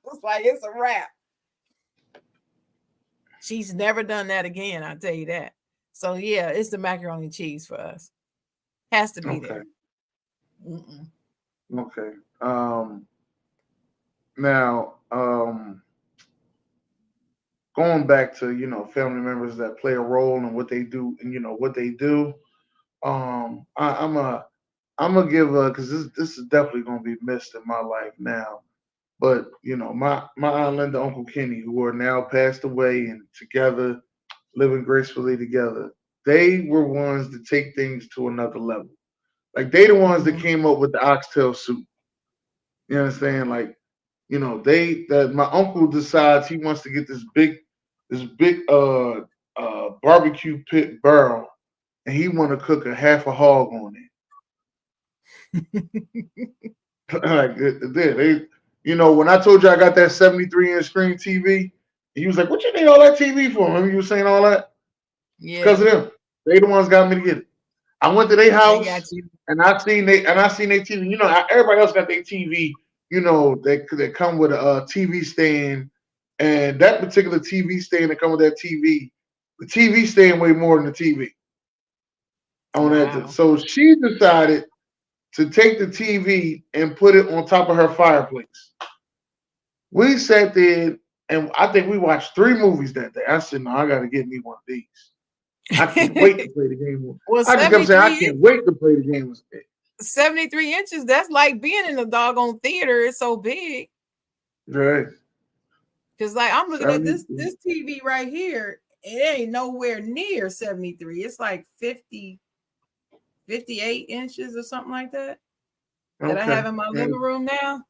was like, it's a wrap. She's never done that again, I'll tell you that. So yeah, it's the macaroni and cheese for us. Has to be Okay. there. Mm-mm. Okay. Now, going back to family members that play a role in what they do and what they do. I'm gonna give a because this is definitely gonna be missed in my life now. But my aunt Linda, Uncle Kenny, who are now passed away and together, living gracefully together. They were ones to take things to another level. Like they the ones that Mm-hmm. came up with the oxtail soup. You understand? Like they that my uncle decides he wants to get this big barbecue pit barrel, and he want to cook a half a hog on it. Like when I told you I got that 73-inch screen TV, he was like, "What you need all that TV for?" Remember you were saying all that? It's because Yeah, of them. They the ones got me to get it. I went to their they got house you. and I seen their TV. Everybody else got their TV. They come with a TV stand, and that particular TV stand that come with that TV, the TV stand way more than the TV on that. Wow. So she decided to take the TV and put it on top of her fireplace. We sat there and I think we watched 3 movies that day. I said, "No, I got to get me one of these. I can't wait to play the game." Well, I just kept saying, "I 73 can't wait to play the game." 73 inches, that's like being in a doggone theater. It's so big. Right. Because like I'm looking at 70. this TV right here, it ain't nowhere near 73. It's like 50, 58 inches or something like that I Okay. have in my Yeah. living room now.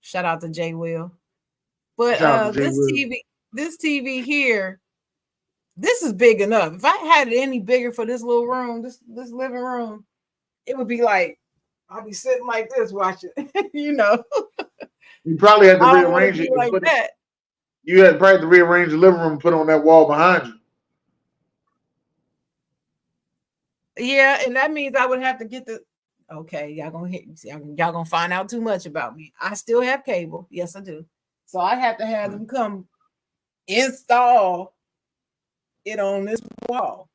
Shout out to Jay Will. But Shout out to Jay Will. This TV here, this is big enough. If I had it any bigger for this little room, this living room, it would be like I'll be sitting like this watching. you know, You probably had to I don't want to rearrange be it and like put it. that. You had probably to rearrange the living room and put it on that wall behind you. Yeah, and that means I would have to get the. Okay, y'all gonna hit. Y'all gonna find out too much about me. I still have cable. Yes, I do. So I have to have them come install it on this wall.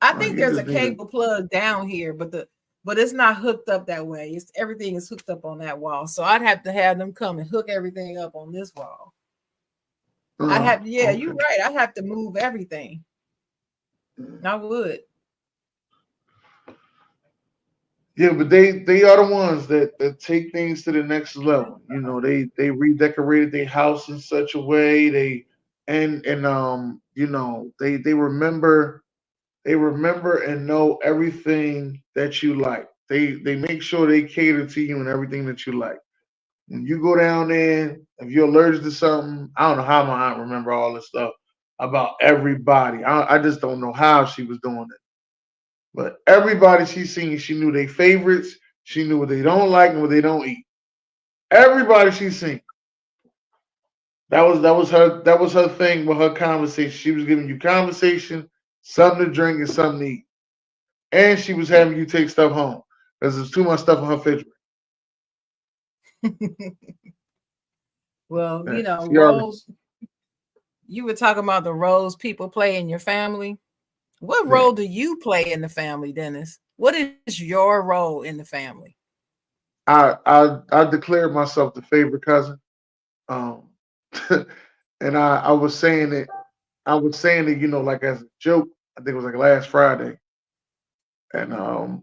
I Like think you there's just a need to. cable plug down here, but it's not hooked up that way. It's everything is hooked up on that wall. So I'd have to have them come and hook everything up on this wall. I'd have yeah, Okay. you're right. I'd have to move everything. I would. Yeah, but they are the ones that take things to the next level. They redecorated their house in such a way. They remember and know everything that you like. They make sure they cater to you and everything that you like. When you go down there, if you're allergic to something, I don't know how my aunt remember all this stuff about everybody. I just don't know how she was doing it. But everybody she seen, she knew their favorites. She knew what they don't like and what they don't eat. Everybody she seen. That was her thing with her conversation. She was giving you conversation, something to drink, and something to eat. And she was having you take stuff home because there's too much stuff in her refrigerator. Well, Yeah, she already. roles. You were talking about the roles people play in your family. What Yeah. role do you play in the family, Dennis? What is your role in the family? I declared myself the favorite cousin. Um, and I was saying it. I was saying it, like as a joke. I think it was like last Friday, and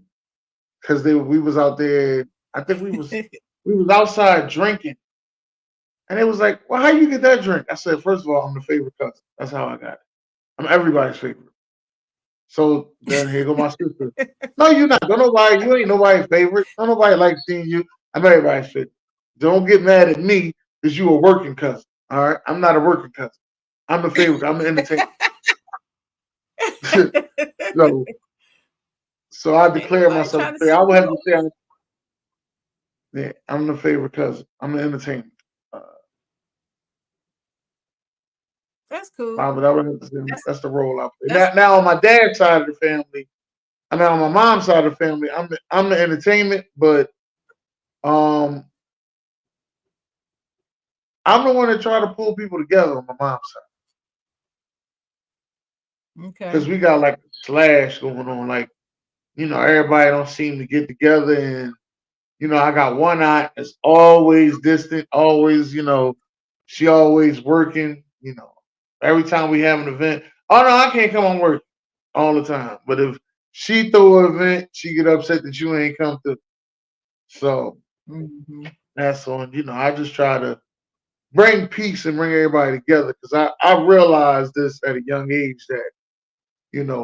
because we was out there. I think we was outside drinking, and it was like, "Well, how you get that drink?" I said, "First of all, I'm the favorite cousin. That's how I got it. I'm everybody's favorite." So then here go my sister. No, you're not. Don't nobody. You ain't nobody's favorite. Don't nobody like seeing you. I'm everybody's favorite. Don't get mad at me because you a working cousin. All right, I'm not a working cousin. I'm the favorite. I'm the entertainment. so so I Ain't declare nobody myself. trying to I see would you. have to say, yeah, I'm the favorite cousin. I'm the entertainment. Uh, That's cool. but I would have to say That's that's the role I play. that's Now on my dad's side of the family, I mean on my mom's side of the family, I'm the entertainment, but um I'm the one that try to pull people together on my mom's side okay. because we got like a slash going on. Like everybody don't seem to get together, and I got one aunt that's always distant, always, she always working. Every time we have an event, oh no, I can't come on work all the time. But if she throw an event, she get upset that you ain't come to. So Mhm. that's on. I just try to bring peace and bring everybody together because I realized this at a young age that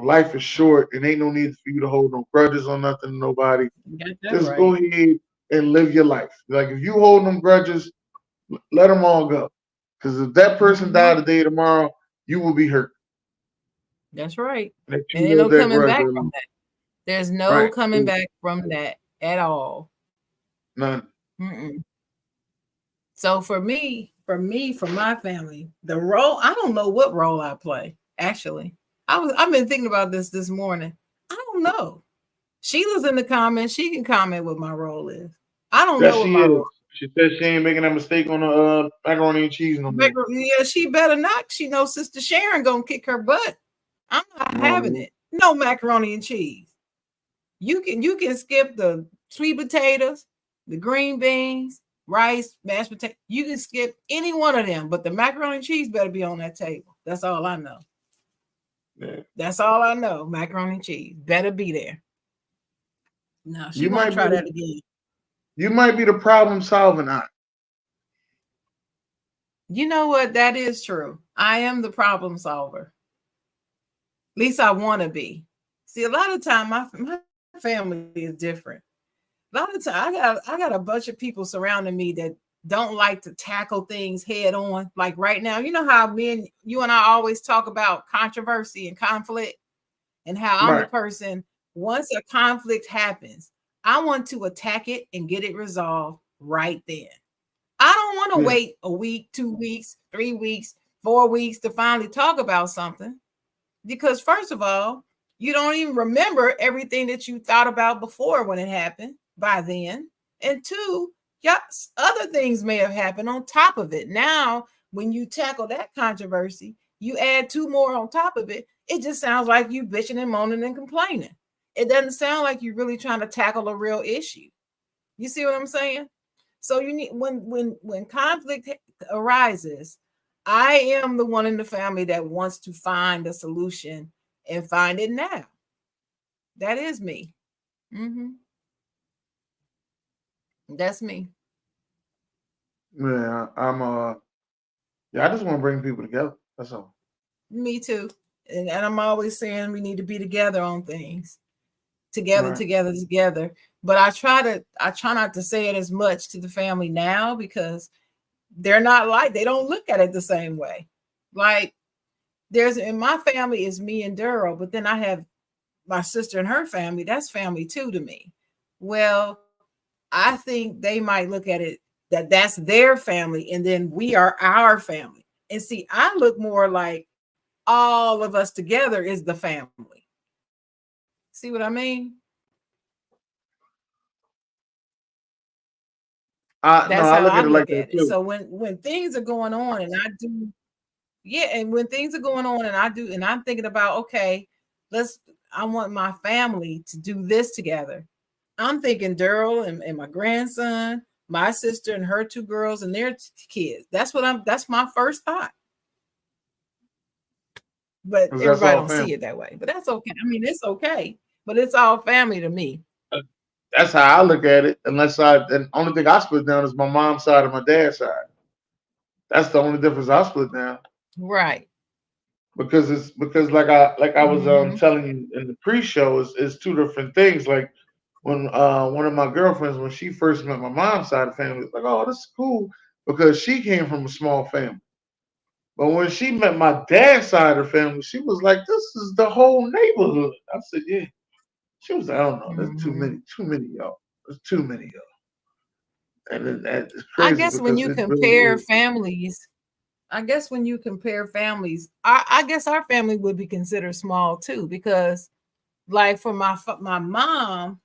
life is short and ain't no need for you to hold no grudges on nothing to nobody. You got that Just go right. ahead and live your life. Like if you hold them grudges, let them all go. Because if that person Mhm. died today, tomorrow, you will be hurt That's right. that And you ain't held no that coming grudge back on. from that. There's no Right. coming back from that at all. None. Mm-mm. So for my family, the role, I don't know what role I play. Actually, I've been thinking about this morning. I don't know. Sheila's in the comments. She can comment what my role is. I don't That know what she my role. is. She said she ain't making that mistake on the macaroni and cheese no more. Yeah, she better not. She knows Sister Sharon gonna kick her butt. I'm not having No, it. No macaroni and cheese. You can skip the sweet potatoes, the green beans, rice, mashed potato. You can skip any one of them, but the macaroni and cheese better be on that table. That's all I know. yeah. That's all I know. Macaroni and cheese better be there. No, she You won't might be try the that again. problem solving aunt. You know what? That is true. I am the problem solver. At least I want to be. See, a lot of time my family is different. A lot of time I got a bunch of people surrounding me that don't like to tackle things head on. Like right now, you know how you and I always talk about controversy and conflict, and how I'm the Right. person, once a conflict happens, I want to attack it and get it resolved right then. I don't want to Yeah. wait a week, 2 weeks, 3 weeks, 4 weeks to finally talk about something. Because first of all, you don't even remember everything that you thought about before when it happened by then. And two, yeah, other things may have happened on top of it. Now, when you tackle that controversy, you add two more on top of it. It just sounds like you bitching and moaning and complaining. It doesn't sound like you're really trying to tackle a real issue. You see what I'm saying? So you need when conflict arises, I am the one in the family that wants to find a solution and find it now. That is me. Hmm. That's me. Yeah. Yeah, I just want to bring people together. That's all. Me too. And I'm always saying we need to be together on things. Together, Right. together, together. But I try not to say it as much to the family now because they don't look at it the same way. Like there's in my family is me and Daryl, but then I have my sister and her family. That's family too to me. Well, I think they might look at it that that's their family, and then we are our family. And see, I look more like all of us together is the family. See what I mean? No, That's I how look I at it look like that at it. too. So when things are going on, and I do, yeah, and when things are going on, and I do, and I'm thinking about, okay, let's, I want my family to do this together. I'm thinking Daryl and my grandson, my sister and her two girls and their kids. That's my first thought. But Because that's everybody all don't see family. it that way. But that's okay. I mean, it's okay. But it's all family to me. That's how I look at it. And only thing I split down is my mom's side and my dad's side. That's the only difference I split down. Right. Because it's because like I was Mm-hmm. telling you in the pre-show is two different things. Like when one of my girlfriends when she first met my mom's side of the family, was like, oh, this is cool because she came from a small family. But when she met my dad's side of the family, she was like, this is the whole neighborhood. I said, yeah. She was like, I don't know, there's Mm-hmm. too many y'all. There's too many y'all. And then that is I crazy guess when because you it really compare is. families, I guess when you compare families, I guess our family would be considered small too, because like for my mom,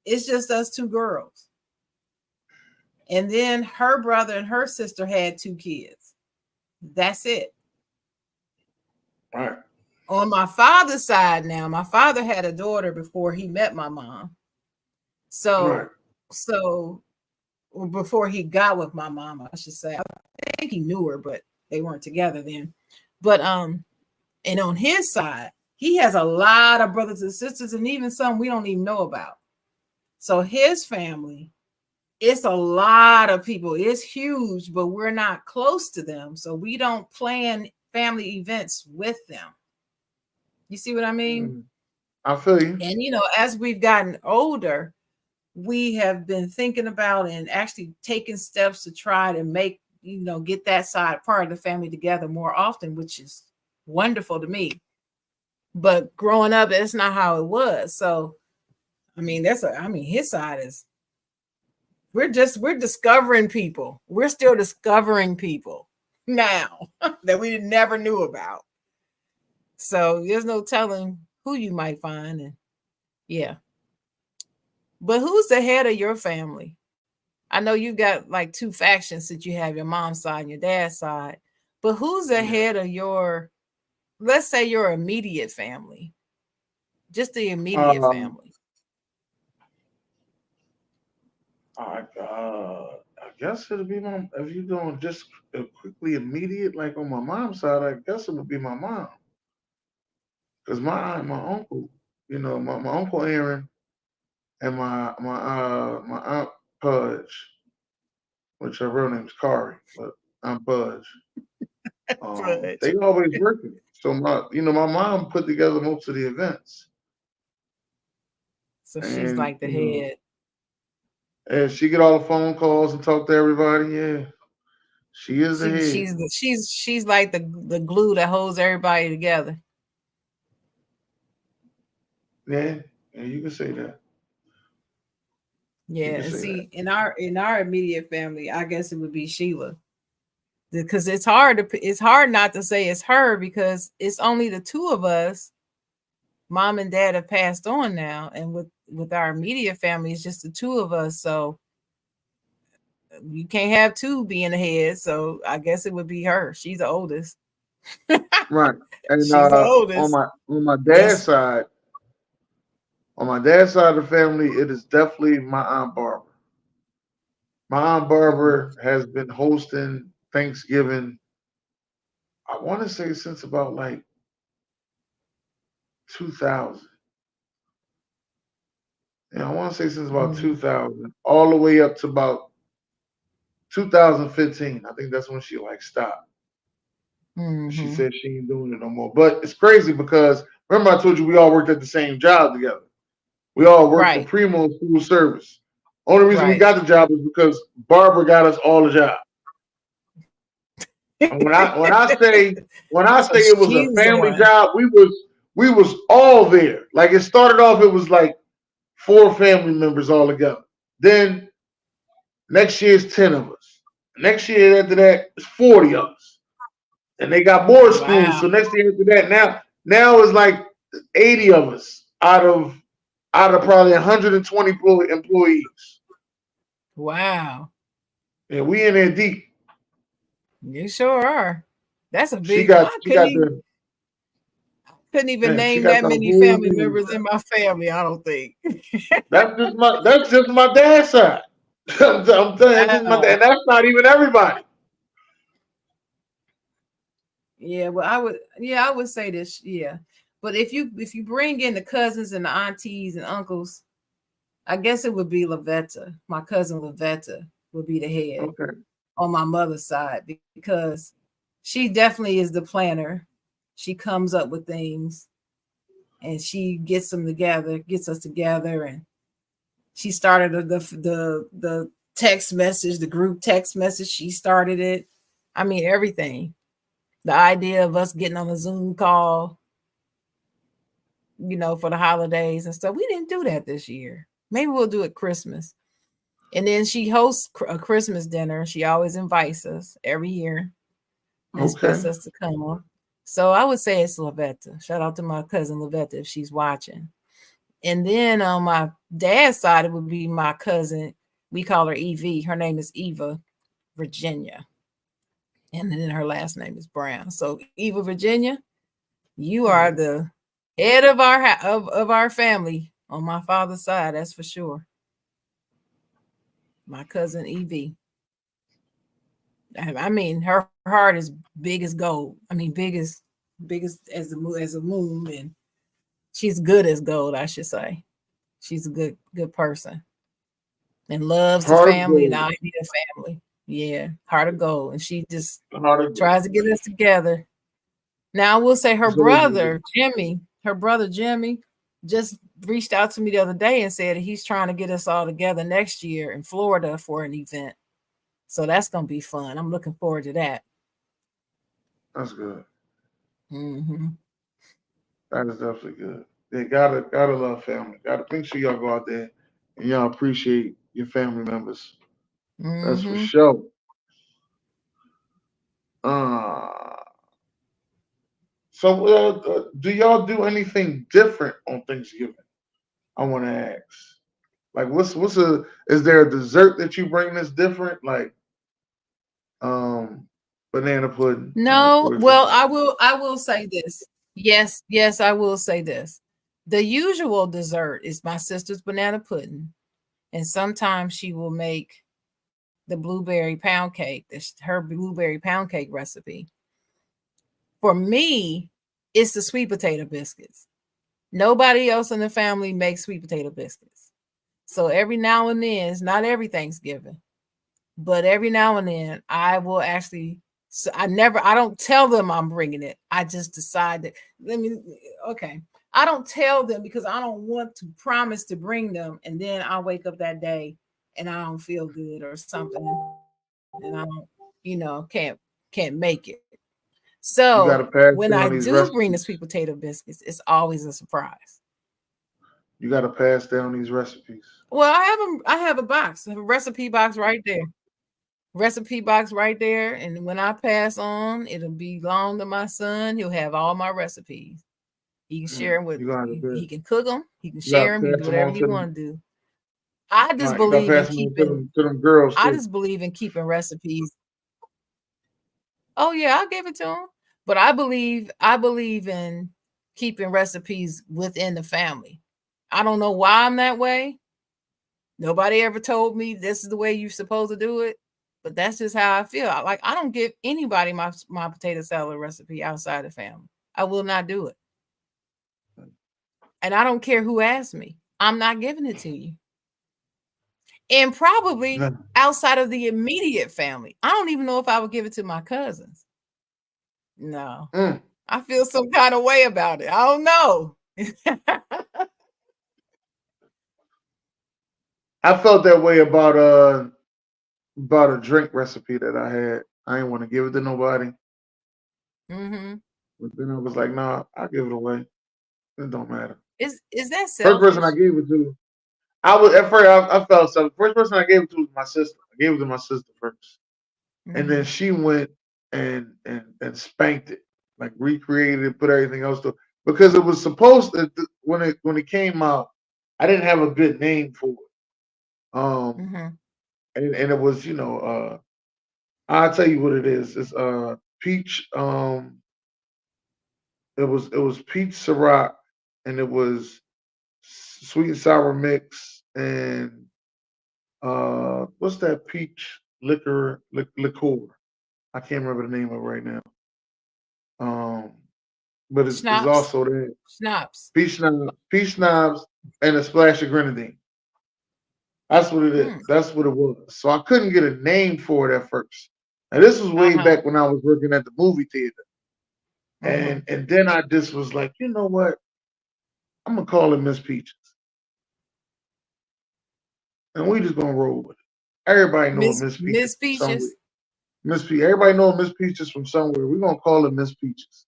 it's just us two girls, and then her brother and her sister had two kids. That's it. Right. On my father's side now, my father had a daughter before he met my mom. Right. So before he got with my mom, I should say. I think he knew her, but they weren't together then. But and on his side, he has a lot of brothers and sisters, and even some we don't even know about. So his family, it's a lot of people. It's huge, but we're not close to them. So we don't plan family events with them. You see what I mean? Mm, I feel you. And as we've gotten older, we have been thinking about and actually taking steps to try to make, get that side part of the family together more often, which is wonderful to me. But growing up, that's not how it was. So, I mean, his side is we're discovering people. We're still discovering people now that we never knew about. So there's no telling who you might find. And yeah. But who's the head of your family? I know you got like two factions that you have, your mom's side and your dad's side. But who's the head of your, let's say, your immediate family? Just the immediate family. I guess it'll be my. If you're going just quickly immediate, like on my mom's side, I guess it would be my mom. Because my uncle, my uncle Aaron and my aunt Pudge, which her real name's Kari, but I'm Pudge. They always working. So my mom put together most of the events. So she's like the head. And she get all the phone calls and talk to everybody. Yeah, she is the head. She's like the glue that holds everybody together. Yeah, you can say that. Yeah, and see, in our immediate family, I guess it would be Sheila, because it's hard not to say it's her, because it's only the two of us. Mom and dad have passed on now, and with our immediate family, it's just the two of us. So you can't have two being the head. So I guess it would be her. She's the oldest. Right, and she's the oldest. On my dad's side. On my dad's side of the family, it is definitely my Aunt Barbara. My Aunt Barbara has been hosting Thanksgiving, I want to say since about like 2000. Yeah, I want to say since about 2000, all the way up to about 2015. I think that's when she like stopped. She said she ain't doing it no more. But it's crazy because remember I told you we all worked at the same job together. We all worked for Primo Food Service. Only reason we got the job is because Barbara got us all the job. And when I say it was a family job, we was all there. Like it started off, it was like 4 family members all together. Then next year is 10 of us. Next year after that is 40 of us. And they got more schools. So next year after that, now it's like 80 of us out of probably 120 employees. Wow. And we in there deep. You sure are. That's a big. I couldn't even name that many family members in my family. I don't think. That's just my dad's side. I'm telling you, and that's not even everybody. Yeah, well, I would say this. Yeah, but if you bring in the cousins and the aunties and uncles, I guess it would be Lavetta. My cousin Lavetta would be the head on my mother's side, because she definitely is the planner. She comes up with things and she gets us together. And she started the text message, the group text message. She started it. I mean, everything. The idea of us getting on a Zoom call, for the holidays and stuff. We didn't do that this year. Maybe we'll do it Christmas. And then she hosts a Christmas dinner. She always invites us every year. Expects us to come. So I would say it's Lavetta. Shout out to my cousin Lavetta if she's watching. And then on my dad's side, it would be my cousin. We call her Evie. Her name is Eva Virginia. And then her last name is Brown. So Eva Virginia, You are Hmm. the head of our of our family on my father's side. That's for sure. My cousin Evie. I mean, her heart is big as gold. I mean, biggest as as a moon, and she's good as gold. I should say. She's a good person and loves the Heart of family and the gold. idea of family. Yeah, heart of gold, and she just Heart of gold. tries to get us together. Now I will say That's what it is. Her brother Jimmy, just reached out to me the other day and said he's trying to get us all together next year in Florida for an event. So that's gonna be fun. I'm looking forward to that. That's good. Hmm. That is definitely good. They gotta love family. Gotta make sure y'all go out there and y'all appreciate your family members. That's for Hmm. sure. Uh, so, do y'all do anything different on Thanksgiving? I want to ask. Like, what's a is there a dessert that you bring that's different? Like, um, banana pudding, No, for well, example. I will say this. Yes, I will say this. The usual dessert is my sister's banana pudding, and sometimes she will make the blueberry pound cake. Her blueberry pound cake recipe. For me, it's the sweet potato biscuits. Nobody else in the family makes sweet potato biscuits. So every now and then, it's not every Thanksgiving, but every now and then I will actually. So I don't tell them I'm bringing it. I just decide that, let me, okay. I don't tell them because I don't want to promise to bring them. And then I wake up that day and I don't feel good or something. And I don't, can't make it. So You got to when pass I down do these bring the sweet recipes. potato biscuits, it's always a surprise. You got to pass down these recipes. Well, I have a box, a recipe box right there. Recipe box right there. And when I pass on, it'll belong to my son. He'll have all my recipes. He can share them with You got to he do. can cook them, he can You got share them, to he can pass do them whatever on he to them. want to do. I just You got to believe in pass them on to keeping them girls I too. just believe in keeping recipes. Oh yeah, I gave it to him. But I believe in keeping recipes within the family. I don't know why I'm that way. Nobody ever told me this is the way you're supposed to do it, but that's just how I feel. Like I don't give anybody my potato salad recipe outside the family. I will not do it, and I don't care who asks me. I'm not giving it to you, and probably Yeah. outside of the immediate family. I don't even know if I would give it to my cousins. No, Mm. I feel some kind of way about it. I don't know. I felt that way about a drink recipe that I had. I didn't want to give it to nobody, Hmm. but then I was like, nah, I'll give it away. It don't matter. Is that First person I selfish? gave it to, I was at first I felt so. First person I gave it to was my sister. I gave it to my sister first, and then Hmm. she went and spanked it, like recreated it, put everything else to because it was supposed to when it came out. I didn't have a good name for it. Hmm. And it was I'll tell you what it is. It's peach. It was peach Ciroc, and it was sweet and sour mix, and what's that peach liqueur? I can't remember the name of it right now. Um, but it's Schnapps, also that schnapps. peach knobs, and a splash of grenadine. That's what it is. Mm. That's what it was. So I couldn't get a name for it at first. And this was way Uh-huh. back when I was working at the movie theater. And Mhm. and then I just was like, you know what? I'm gonna call it Miss Peaches, and we just gonna roll with it. Everybody know Miss Miss Peaches Miss from somewhere. Peaches. Everybody know Miss Peaches from somewhere. We're gonna call it Miss Peaches.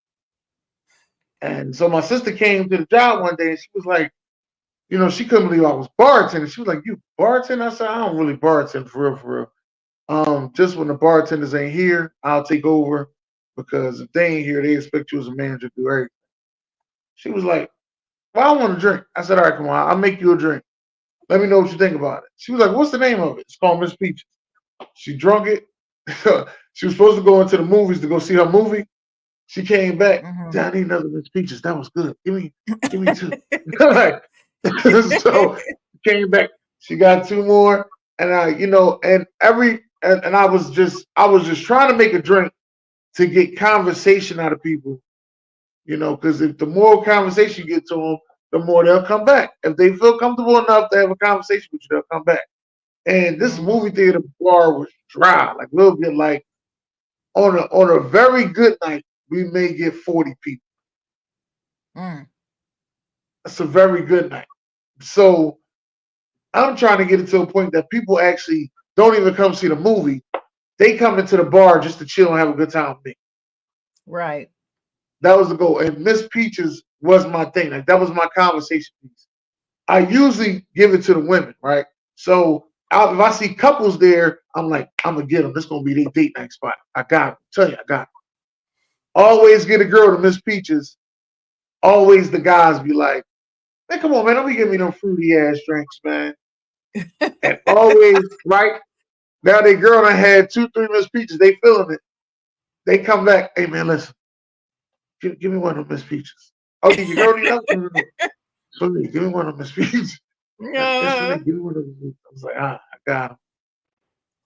And so my sister came to the job one day, and she was like, she couldn't believe I was bartending. She was like, "You bartend?" I said, "I don't really bartend for real, for real. Just when the bartenders ain't here, I'll take over because if they ain't here, they expect you as a manager to do everything." She was like, "Well, I want a drink." I said, "All right, come on, I'll make you a drink. Let me know what you think about it." She was like, "What's the name of it?" "It's called Miss Peaches." She drunk it. She was supposed to go into the movies to go see her movie. She came back. Mhm. I need another Miss Peaches. That was good. Give me two. Like, so came back. She got two more, and and I was just trying to make a drink to get conversation out of people, because if the more conversation you get to them, the more they'll come back. If they feel comfortable enough to have a conversation with you, they'll come back. And this Mhm. movie theater bar was dry. Like we'll get like on a very good night, we may get 40 people. Mm. That's a very good night. So I'm trying to get it to a point that people actually don't even come see the movie. They come into the bar just to chill and have a good time with me. Right. That was the goal. And Miss Peaches was my thing. Like that was my conversation piece. I usually give it to the women, right? So if I see couples there, I'm like, I'm gonna get them. This gonna be their date night spot. I got them. Tell you, I got them. Always get a girl to Miss Peaches. Always the guys be like, man, come on, man, don't be giving me no fruity ass drinks, man. And always, right? Now they girl done had 2, 3 Miss Peaches. They feeling it. They come back. Hey man, listen, give me one of them Miss Peaches. Oh, your girl need another? No. For me, give me one of them Miss Peaches. It's for me. Uh, Give me one of them. I was like, I got him.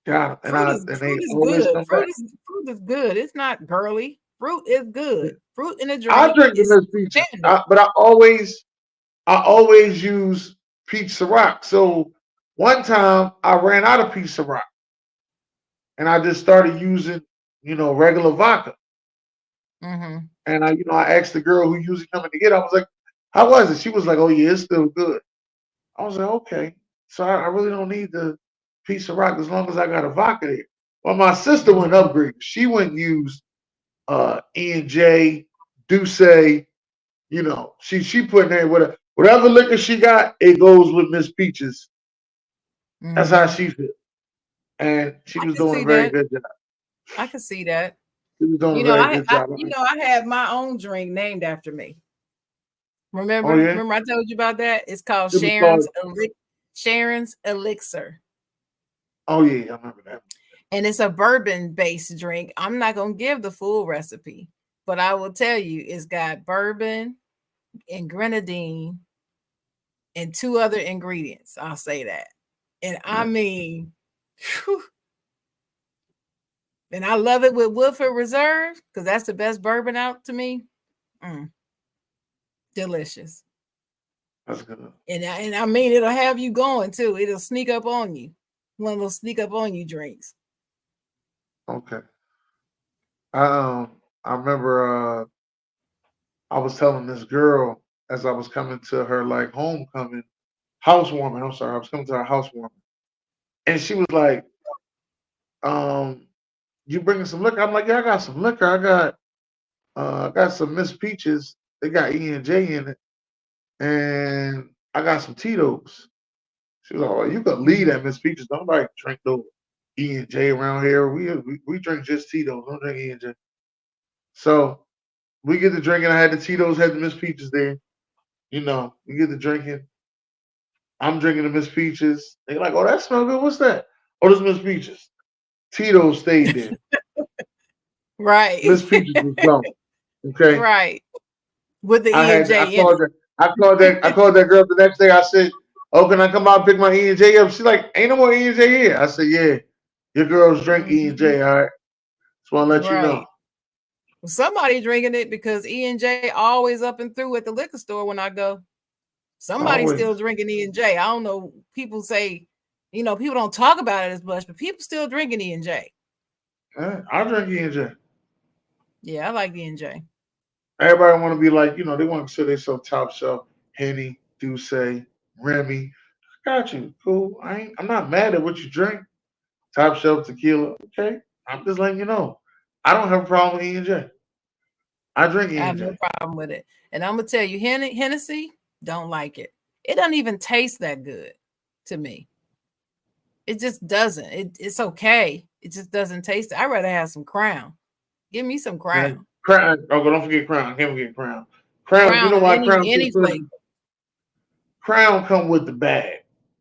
Got him. And they fruit is always good. come back. Fruit is good. It's not girly. Fruit is good. Fruit in a I drink drink the is Miss Peaches, standard. but I always use peach Ciroc. So one time I ran out of peach Ciroc, and I just started using, regular vodka. Mm-hmm. And I asked the girl who usually coming to get it, I was like, how was it? She was like, oh yeah, it's still good. I was like, okay. So I really don't need the piece of rock as long as I got a vodka there. Well, my sister went Mm-hmm. upgrade. She went and used E&J, Douce, she put in there whatever liquor she got, it goes with Miss Peaches. That's how Mm-hmm. she feels. And she I was can doing a see very that. good job. I can see that. She was doing a You know, very I, good I job. you know, I have my own drink named after me. Oh Remember? yeah? Remember I told you about that? It's called It was called Sharon's Elixir. Oh yeah, I remember that. And it's a bourbon based drink. I'm not gonna give the full recipe, but I will tell you it's got bourbon and grenadine and two other ingredients. I'll say that. And I Yeah. mean, whew, and I love it with Woodford Reserve because that's the best bourbon out to me. Mm, delicious. That's good. And I mean, it'll have you going too. It'll sneak up on you. One of those sneak up on you drinks. Okay. I remember I was telling this girl as I was coming to her like homecoming, housewarming. I'm sorry, I was coming to her housewarming, and she was like, um, "You bringing some liquor?" I'm like, "Yeah, I got some liquor. I got some Miss Peaches. They got E&J in it, and I got some Tito's." She was like, "Oh, you could leave Mhm. that Miss Peaches. Nobody drink no E&J around here. We drink just Tito's. Don't drink E&J." So we get to drinking. I had the Tito's, had the Miss Peaches there. We get to drinking. I'm drinking the Miss Peaches. They're like, oh, that smells good. What's that? Oh, this Miss Peaches. Tito stayed there. Right. Miss Peaches was gone. Okay. Right. With the I E and had I J in called it. her. I called that girl the next day. I said, oh, can I come out and pick my E&J up? She's like, ain't no more E&J here. I said, yeah. Your girls drink Mhm. E&J, all right? Just want to let you know. Right. Well, somebody drinking it because E and J always up and through at the liquor store when I go. Somebody's still Always. drinking E and J. I don't know. People say, people don't talk about it as much, but people still drinking E and J. I drink E&J. Yeah, I like E and J. Everybody want to be like, they want to say they so top shelf. Henny, Douce, Remy. Got you. Cool. I'm not mad at what you drink. Top shelf tequila. Okay. I'm just letting you know. I don't have a problem with E&J. I drink I have no E&J. problem with it. And I'm gonna tell you, Hennessy, don't like it. It doesn't even taste that good to me. It just doesn't. It's okay. It just doesn't taste it. I'd rather have some Crown. Give me some Okay. Crown. Crown. Oh, but don't forget Crown. I can't forget Crown. Crown. You Crown know of why any Crown any tastes good? flavor. Crown come with the bag.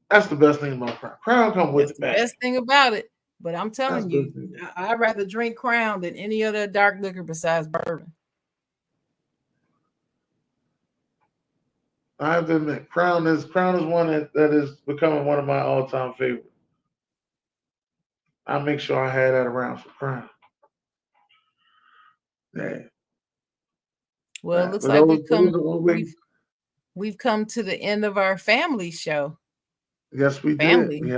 That's the best thing about Crown. Crown come with That's the the bag. best thing about it. But I'm That's telling the you, best thing. I'd rather drink Crown than any other dark liquor besides bourbon. I have to admit, Crown is one that is becoming one of my all time favorites. I make sure I had that around for Crown. Yeah, Well, it looks but like those are always. we've come to the end of our family show. Yes, we did. Family We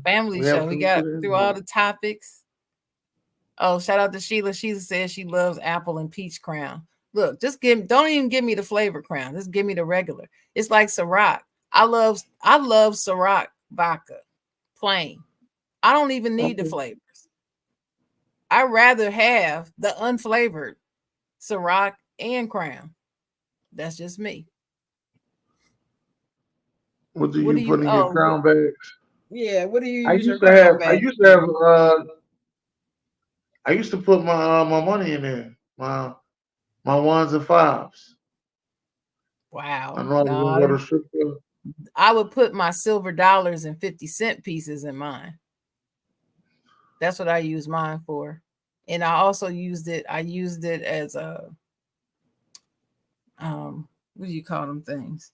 family have show. We come to got the end through of all it. the topics. Oh, shout out to Sheila. Sheila says she loves apple and peach crown. Look, just don't even give me the flavor crown. Just give me the regular. It's like Ciroc. I love Ciroc vodka, plain. I don't even need the Okay. flavors. I rather have the unflavored Ciroc and crown. That's just me. What do What you do you? put in your Oh, crown bags? yeah. What do you I use your used to crown have. I bag used to have. for? I used to put my money in there. My ones and fives. I Wow. know I was gonna No, go to strip club. I would put my silver dollars and 50-cent pieces in mine. That's what I use mine for. And I also used it. I used it as a what do you call them things?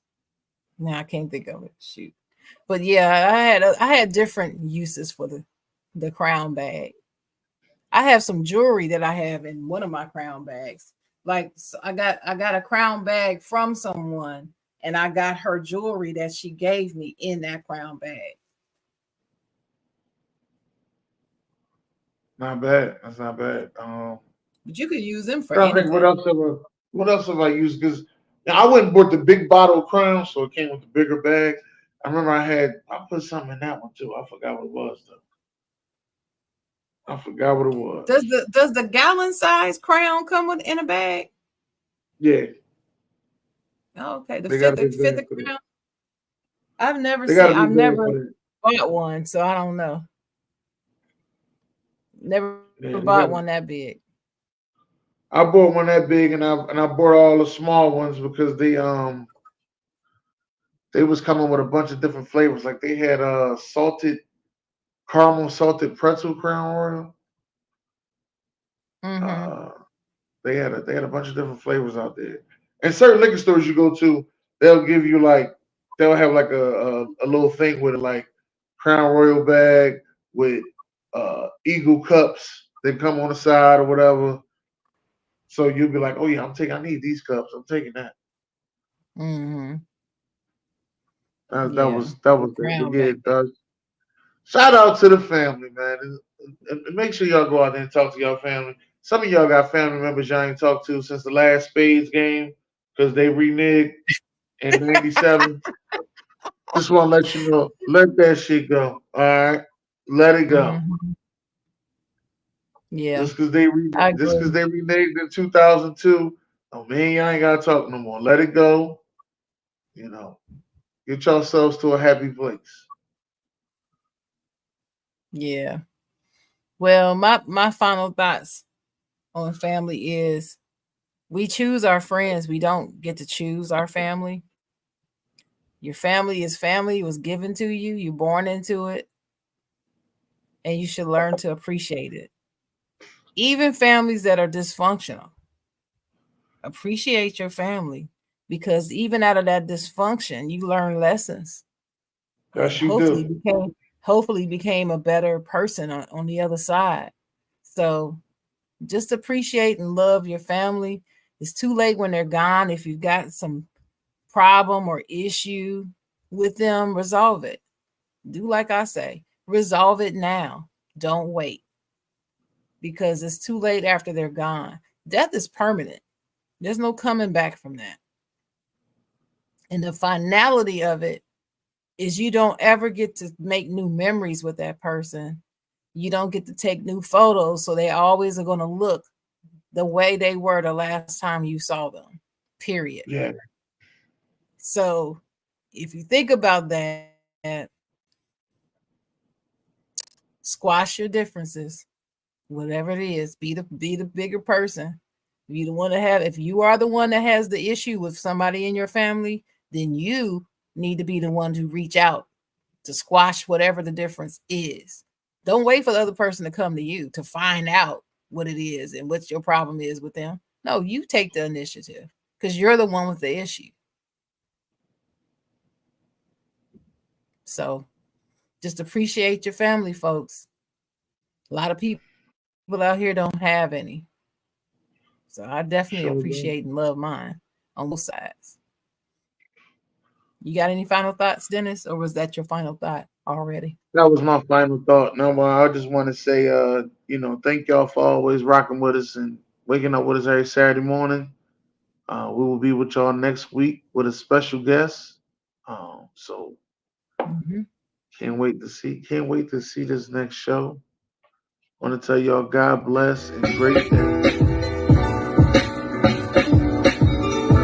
Now I can't think of it. Shoot. But yeah, I had different uses for the crown bag. I have some jewelry that I have in one of my crown bags. Like I got a crown bag from someone, and I got her jewelry that she gave me in that crown bag. Not bad. That's not bad. But you could use them for Trying to think anything. what else have I used? Because I went and bought the big bottle of Crown, so it came with the bigger bag. I remember I put something in that one too. I forgot what it was though. I forgot what it was. Does the gallon size crown come with in a bag? Yeah, Oh, okay, the they got a fifth big fifth bag for that. crown. I've never They got seen. a I've big bag never for that. bought one, so I don't know. Never Yeah, bought they one got. that big. I bought one that big, and I bought all the small ones because they was coming with a bunch of different flavors. Like they had salted caramel salted pretzel Crown Royal. Mm-hmm. Uh, they had a bunch of different flavors out there. And certain liquor stores you go to, they'll give you like they'll have like a little thing with it like Crown Royal bag with Eagle cups that come on the side or whatever. So you'll be like, oh yeah, I need these cups. I'm taking that. Mm-hmm. That Yeah. was that The was it. But crown yeah, bag. shout out to the family, man. And make sure y'all go out there and talk to y'all family. Some of y'all got family members y'all ain't talked to since the last Spades game because they reneged in '97. Just want to let you know, let that shit go. All right, let it go. Mm-hmm. Yeah, Just because they I just because agree. they reneged in 2002, oh man, y'all ain't gotta talk no more. Let it go. You know, get yourselves to a happy place. Yeah. Well, my final thoughts on family is we choose our friends. We don't get to choose our family. Your family is family. It was given to you. You're born into it, and you should learn to appreciate it. Even families that are dysfunctional, appreciate your family because even out of that dysfunction, you learn lessons and Yes, you do. hopefully became a better person on the other side. So just appreciate and love your family. It's too late when they're gone. If you've got some problem or issue with them, resolve it. Do like I say, resolve it now. Don't wait because it's too late after they're gone. Death is permanent. There's no coming back from that. And the finality of it is you don't ever get to make new memories with that person. You don't get to take new photos. So they always are going to look the way they were the last time you saw them, period. Yeah, So if you think about that, squash your differences, whatever it is, be the bigger person. If you are the one that has the issue with somebody in your family, then you need to be the one to reach out to squash whatever the difference is. Don't wait for the other person to come to you to find out what it is and what your problem is with them. No, you take the initiative because you're the one with the issue. So just appreciate your family, folks. A lot of people out here don't have any. So I definitely appreciate Sure and do. love mine on both sides. You got any final thoughts, Dennis, or was that your final thought already? That was my final thought. No, I just want to say, thank y'all for always rocking with us and waking up with us every Saturday morning. We will be with y'all next week with a special guest. So Mm-hmm. can't wait to see this next show. Want to tell y'all God bless and great day.